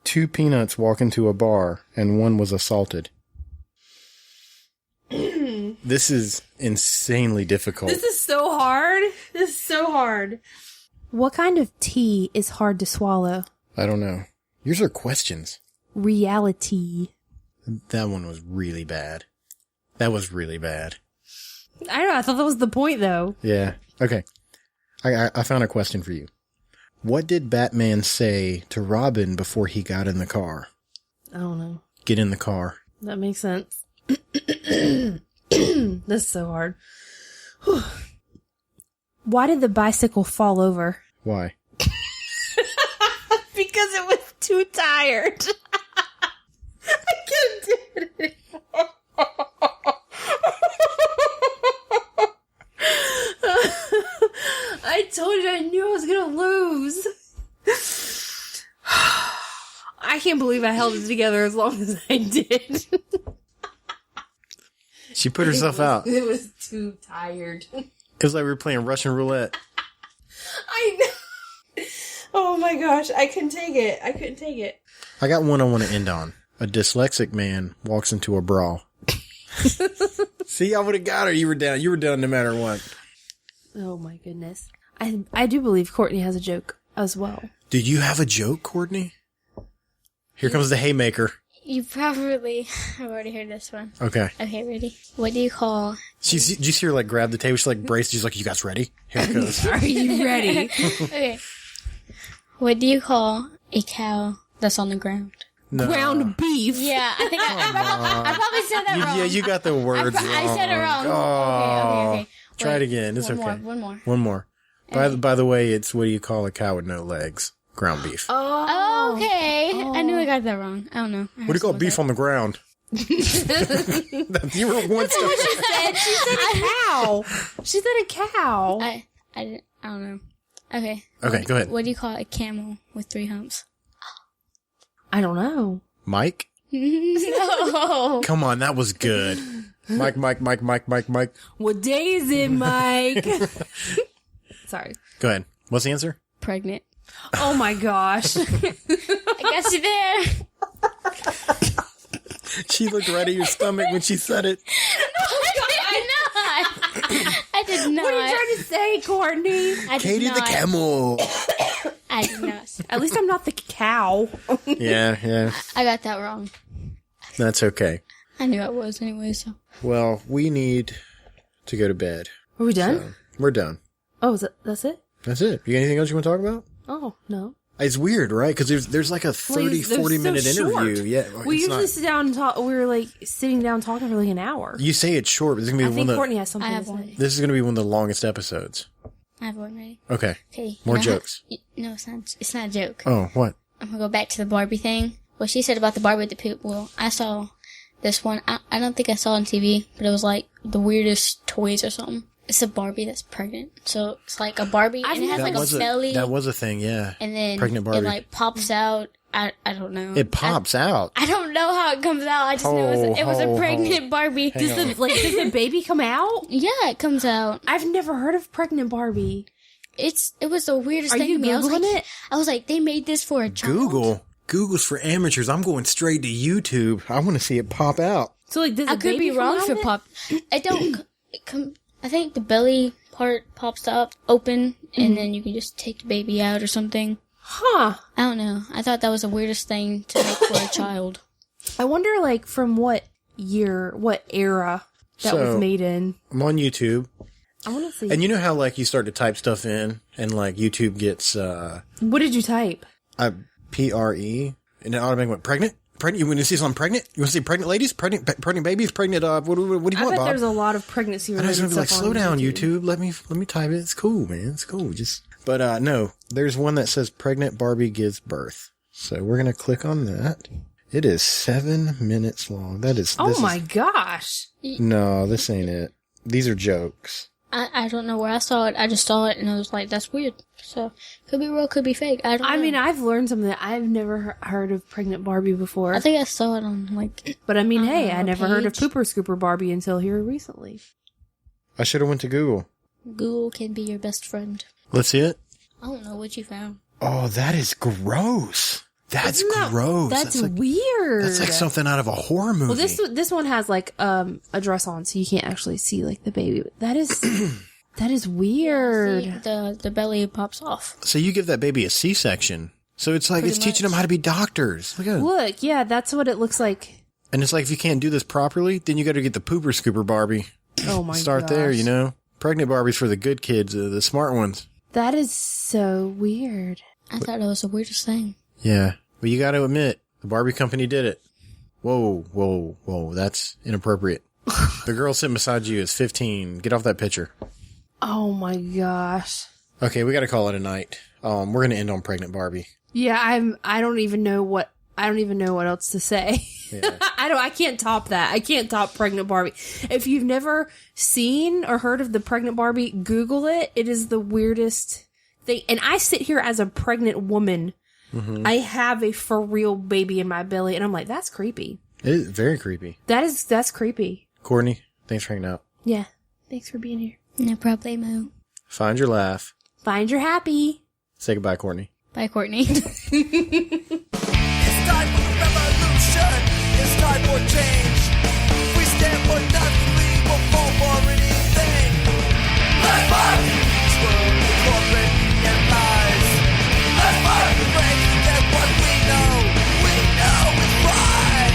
[SPEAKER 1] 2 peanuts walk into a bar, and one was assaulted. This is insanely difficult.
[SPEAKER 3] This is so hard. This is so hard. What kind of tea is hard to swallow?
[SPEAKER 1] I don't know. Yours are questions.
[SPEAKER 3] Reality.
[SPEAKER 1] That one was really bad. That was really bad.
[SPEAKER 3] I don't know. I thought that was the point, though.
[SPEAKER 1] Yeah. Okay. I found a question for you. What did Batman say to Robin before he got in the car?
[SPEAKER 3] I don't know.
[SPEAKER 1] Get in the car.
[SPEAKER 3] That makes sense. This is so hard. Why did the bicycle fall over?
[SPEAKER 1] Why?
[SPEAKER 3] Because it was too tired. I can't do it anymore. I told you I knew I was gonna lose. I can't believe I held it together as long as I did.
[SPEAKER 1] She put herself out.
[SPEAKER 3] It was too tired.
[SPEAKER 1] It was like we were playing Russian roulette.
[SPEAKER 3] I know. Oh my gosh, I couldn't take it. I couldn't take it.
[SPEAKER 1] I got one I want to end on. A dyslexic man walks into a brawl. See, I would have got her. You were down. You were down no matter what.
[SPEAKER 3] Oh my goodness. I do believe Courtney has a joke as well.
[SPEAKER 1] Do you have a joke, Courtney? Here comes the haymaker.
[SPEAKER 2] You probably have already heard this one.
[SPEAKER 1] Okay.
[SPEAKER 2] Okay, ready? What do you call...
[SPEAKER 1] Did you see her like grab the table? She like braced. She's like, you guys ready? Here it goes.
[SPEAKER 3] Are you ready?
[SPEAKER 2] Okay. What do you call a cow that's on the ground?
[SPEAKER 1] No.
[SPEAKER 3] Ground beef.
[SPEAKER 2] Yeah, I think I probably said that wrong.
[SPEAKER 1] Yeah, you got the words wrong.
[SPEAKER 2] I said it wrong.
[SPEAKER 1] Oh.
[SPEAKER 2] Okay.
[SPEAKER 1] Try it again. It's okay. One more. By the way, it's what do you call a cow with no legs? Ground beef.
[SPEAKER 2] Oh, okay. I knew I got that wrong. I don't know.
[SPEAKER 1] What do you call beef on the ground? You were one step.
[SPEAKER 3] She said a cow. She said a cow.
[SPEAKER 2] I don't know. Okay.
[SPEAKER 1] Okay, go ahead.
[SPEAKER 2] What do you call a camel with 3 humps?
[SPEAKER 3] I don't know.
[SPEAKER 1] Mike?
[SPEAKER 2] No.
[SPEAKER 1] Come on, that was good. Mike.
[SPEAKER 3] What day is it, Mike? Sorry.
[SPEAKER 1] Go ahead. What's the answer?
[SPEAKER 2] Pregnant.
[SPEAKER 3] Oh my gosh.
[SPEAKER 2] I got you there.
[SPEAKER 1] She looked right at your stomach when she said it.
[SPEAKER 2] I did not.
[SPEAKER 3] What are you trying to say, Courtney?
[SPEAKER 2] I did
[SPEAKER 1] Katie
[SPEAKER 2] not.
[SPEAKER 1] the camel.
[SPEAKER 2] I did not.
[SPEAKER 3] At least I'm not the cow.
[SPEAKER 1] Yeah.
[SPEAKER 2] I got that wrong.
[SPEAKER 1] That's okay.
[SPEAKER 2] I knew I was anyway, so.
[SPEAKER 1] Well, we need to go to bed.
[SPEAKER 3] Are we done?
[SPEAKER 1] So, we're done.
[SPEAKER 3] Oh, that's it?
[SPEAKER 1] That's it. You got anything else you want to talk about?
[SPEAKER 3] Oh, no.
[SPEAKER 1] It's weird, right? Because there's like a 30,
[SPEAKER 3] They're
[SPEAKER 1] 40 minute
[SPEAKER 3] so
[SPEAKER 1] interview.
[SPEAKER 3] short.
[SPEAKER 1] Yeah,
[SPEAKER 3] We
[SPEAKER 1] it's
[SPEAKER 3] usually
[SPEAKER 1] not-
[SPEAKER 3] sit down and talk. We were like sitting down talking for like an hour.
[SPEAKER 1] You say it's short, but this is gonna
[SPEAKER 3] I
[SPEAKER 1] be
[SPEAKER 3] think
[SPEAKER 1] one of
[SPEAKER 3] Courtney
[SPEAKER 1] the,
[SPEAKER 3] has something
[SPEAKER 2] I
[SPEAKER 3] to
[SPEAKER 2] have
[SPEAKER 3] say.
[SPEAKER 2] one.
[SPEAKER 1] this is gonna be one of the longest episodes.
[SPEAKER 2] I have one ready.
[SPEAKER 1] Okay.
[SPEAKER 2] Okay.
[SPEAKER 1] More
[SPEAKER 2] now-
[SPEAKER 1] jokes.
[SPEAKER 2] No, it's not. It's not a joke.
[SPEAKER 1] Oh, what?
[SPEAKER 2] I'm gonna go back to the Barbie thing. What she said about the Barbie with the poop. Well, I saw this one. I don't think I saw it on TV, but it was like the weirdest toys or something. It's a Barbie that's pregnant. So it's like a Barbie, and it has like a belly.
[SPEAKER 1] That was a thing, yeah.
[SPEAKER 2] And then
[SPEAKER 1] Pregnant Barbie.
[SPEAKER 2] it like pops out. I don't know.
[SPEAKER 1] It pops out.
[SPEAKER 2] I don't know how it comes out. I just know it was a pregnant Barbie.
[SPEAKER 1] Hang on.
[SPEAKER 3] Does the baby come out?
[SPEAKER 2] Yeah, it comes out.
[SPEAKER 3] I've never heard of pregnant Barbie.
[SPEAKER 2] It was the weirdest
[SPEAKER 3] Are
[SPEAKER 2] thing
[SPEAKER 3] you
[SPEAKER 2] to me.
[SPEAKER 3] Googling
[SPEAKER 2] I was like, they made this for a child.
[SPEAKER 1] Google's for amateurs. I'm going straight to YouTube. I want to see it pop out.
[SPEAKER 3] So like, does
[SPEAKER 2] I
[SPEAKER 3] the
[SPEAKER 2] could
[SPEAKER 3] baby
[SPEAKER 2] be
[SPEAKER 3] come
[SPEAKER 2] wrong
[SPEAKER 3] out
[SPEAKER 2] for
[SPEAKER 3] of it?
[SPEAKER 2] pop. It don't. I think the belly part pops up open, and then you can just take the baby out or something.
[SPEAKER 3] Huh.
[SPEAKER 2] I don't know. I thought that was the weirdest thing to make for a child.
[SPEAKER 3] I wonder, like, from what year, what era that
[SPEAKER 1] So-
[SPEAKER 3] was made in.
[SPEAKER 1] I'm on YouTube.
[SPEAKER 3] I want to see.
[SPEAKER 1] And you know how, like, you start to type stuff in, and, like, YouTube gets,
[SPEAKER 3] What did you type?
[SPEAKER 1] PRE, and it automatically went, pregnant? Pregnant? You want to see something pregnant? You want to see pregnant ladies? Pregnant babies? Pregnant, what do you
[SPEAKER 3] I
[SPEAKER 1] want,
[SPEAKER 3] bet
[SPEAKER 1] Bob?
[SPEAKER 3] there's a lot of pregnancy
[SPEAKER 1] And I was
[SPEAKER 3] related
[SPEAKER 1] gonna be
[SPEAKER 3] stuff
[SPEAKER 1] like, slow
[SPEAKER 3] on
[SPEAKER 1] down, YouTube. Let me type it. It's cool, man. It's cool. But no, there's one that says pregnant Barbie gives birth. So we're gonna click on that. It is 7 minutes long.
[SPEAKER 3] Oh my gosh.
[SPEAKER 1] No, this ain't it. These are jokes.
[SPEAKER 2] I don't know where I saw it. I just saw it, and I was like, that's weird. So, could be real, could be fake. I don't know.
[SPEAKER 3] I mean, I've learned something that I've never heard of pregnant Barbie before.
[SPEAKER 2] I think I saw it on, like...
[SPEAKER 3] But I mean,
[SPEAKER 2] on
[SPEAKER 3] hey, I
[SPEAKER 2] our
[SPEAKER 3] never heard of
[SPEAKER 2] page.
[SPEAKER 3] Pooper Scooper Barbie until here recently.
[SPEAKER 1] I should have went to Google.
[SPEAKER 2] Google can be your best friend.
[SPEAKER 1] Let's see it.
[SPEAKER 2] I don't know what you found.
[SPEAKER 1] Oh, that is gross. That's gross.
[SPEAKER 3] That's
[SPEAKER 1] like,
[SPEAKER 3] weird.
[SPEAKER 1] that's like something out of a horror movie.
[SPEAKER 3] Well, this one has like a dress on, so you can't actually see like the baby. But that is that is weird.
[SPEAKER 2] See, the belly pops off.
[SPEAKER 1] So you give that baby a C-section. So it's like,
[SPEAKER 2] Pretty
[SPEAKER 1] it's teaching them
[SPEAKER 2] much.
[SPEAKER 1] how to be doctors. Look at it.
[SPEAKER 3] Look, yeah, that's what it looks like.
[SPEAKER 1] And it's like, if you can't do this properly, then you got to get the pooper scooper Barbie.
[SPEAKER 3] Oh my god.
[SPEAKER 1] Start there, you know? Pregnant Barbies for the good kids, the smart ones.
[SPEAKER 3] That is so weird.
[SPEAKER 2] I thought it was the weirdest thing.
[SPEAKER 1] Yeah. But you got to admit, the Barbie company did it. Whoa. That's inappropriate. The girl sitting beside you is 15. Get off that picture.
[SPEAKER 3] Oh my gosh.
[SPEAKER 1] Okay, we got to call it a night. We're going to end on Pregnant Barbie.
[SPEAKER 3] Yeah, I don't even know what else to say.
[SPEAKER 1] Yeah.
[SPEAKER 3] I can't top that. I can't top Pregnant Barbie. If you've never seen or heard of the Pregnant Barbie, Google it. It is the weirdest thing. And I sit here as a pregnant woman. Mm-hmm. I have a for real baby in my belly, and I'm like, that's creepy.
[SPEAKER 1] It is very creepy.
[SPEAKER 3] That's creepy.
[SPEAKER 1] Courtney, thanks for hanging out.
[SPEAKER 3] Yeah. Thanks for being here.
[SPEAKER 2] No problemo.
[SPEAKER 1] Find your laugh.
[SPEAKER 3] Find your happy.
[SPEAKER 1] Say goodbye, Courtney.
[SPEAKER 2] Bye, Courtney.
[SPEAKER 7] It's time for the revolution. It's time for change. We stand for nothing. We won't fall for anything. Let's fight! Swirl the corporate media lies. Let's fight! Break to get what we know. We know is right.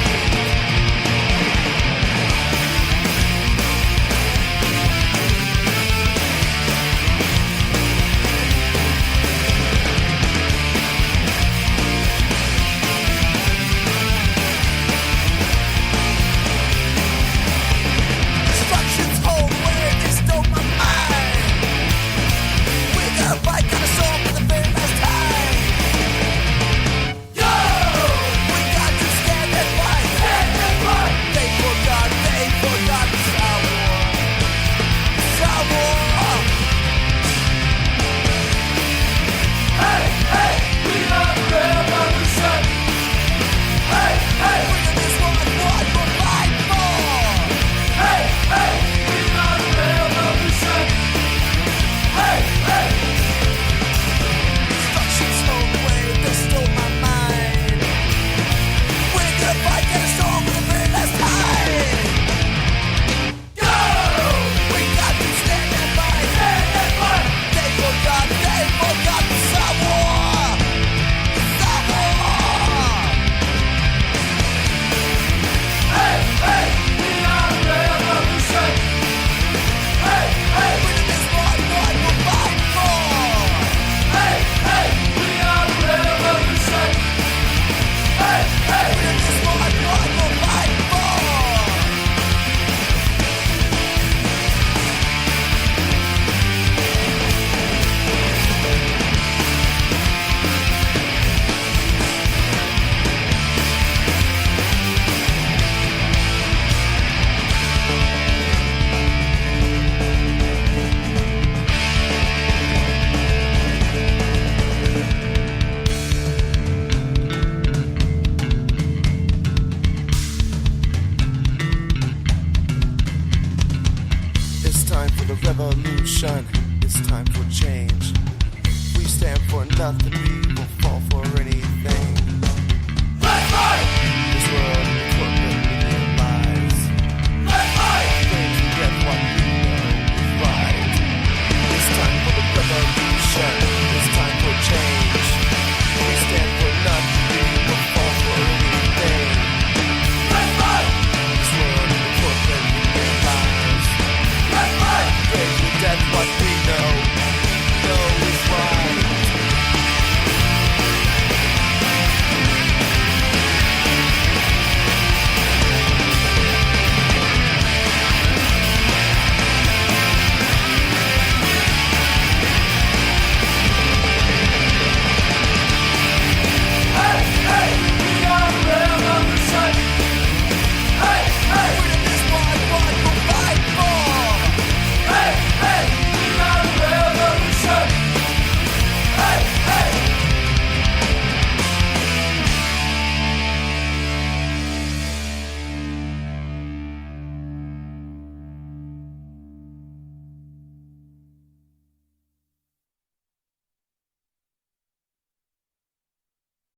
[SPEAKER 7] for the revolution. It's time for change. We stand for nothing, we will fall for anything. Let's fight!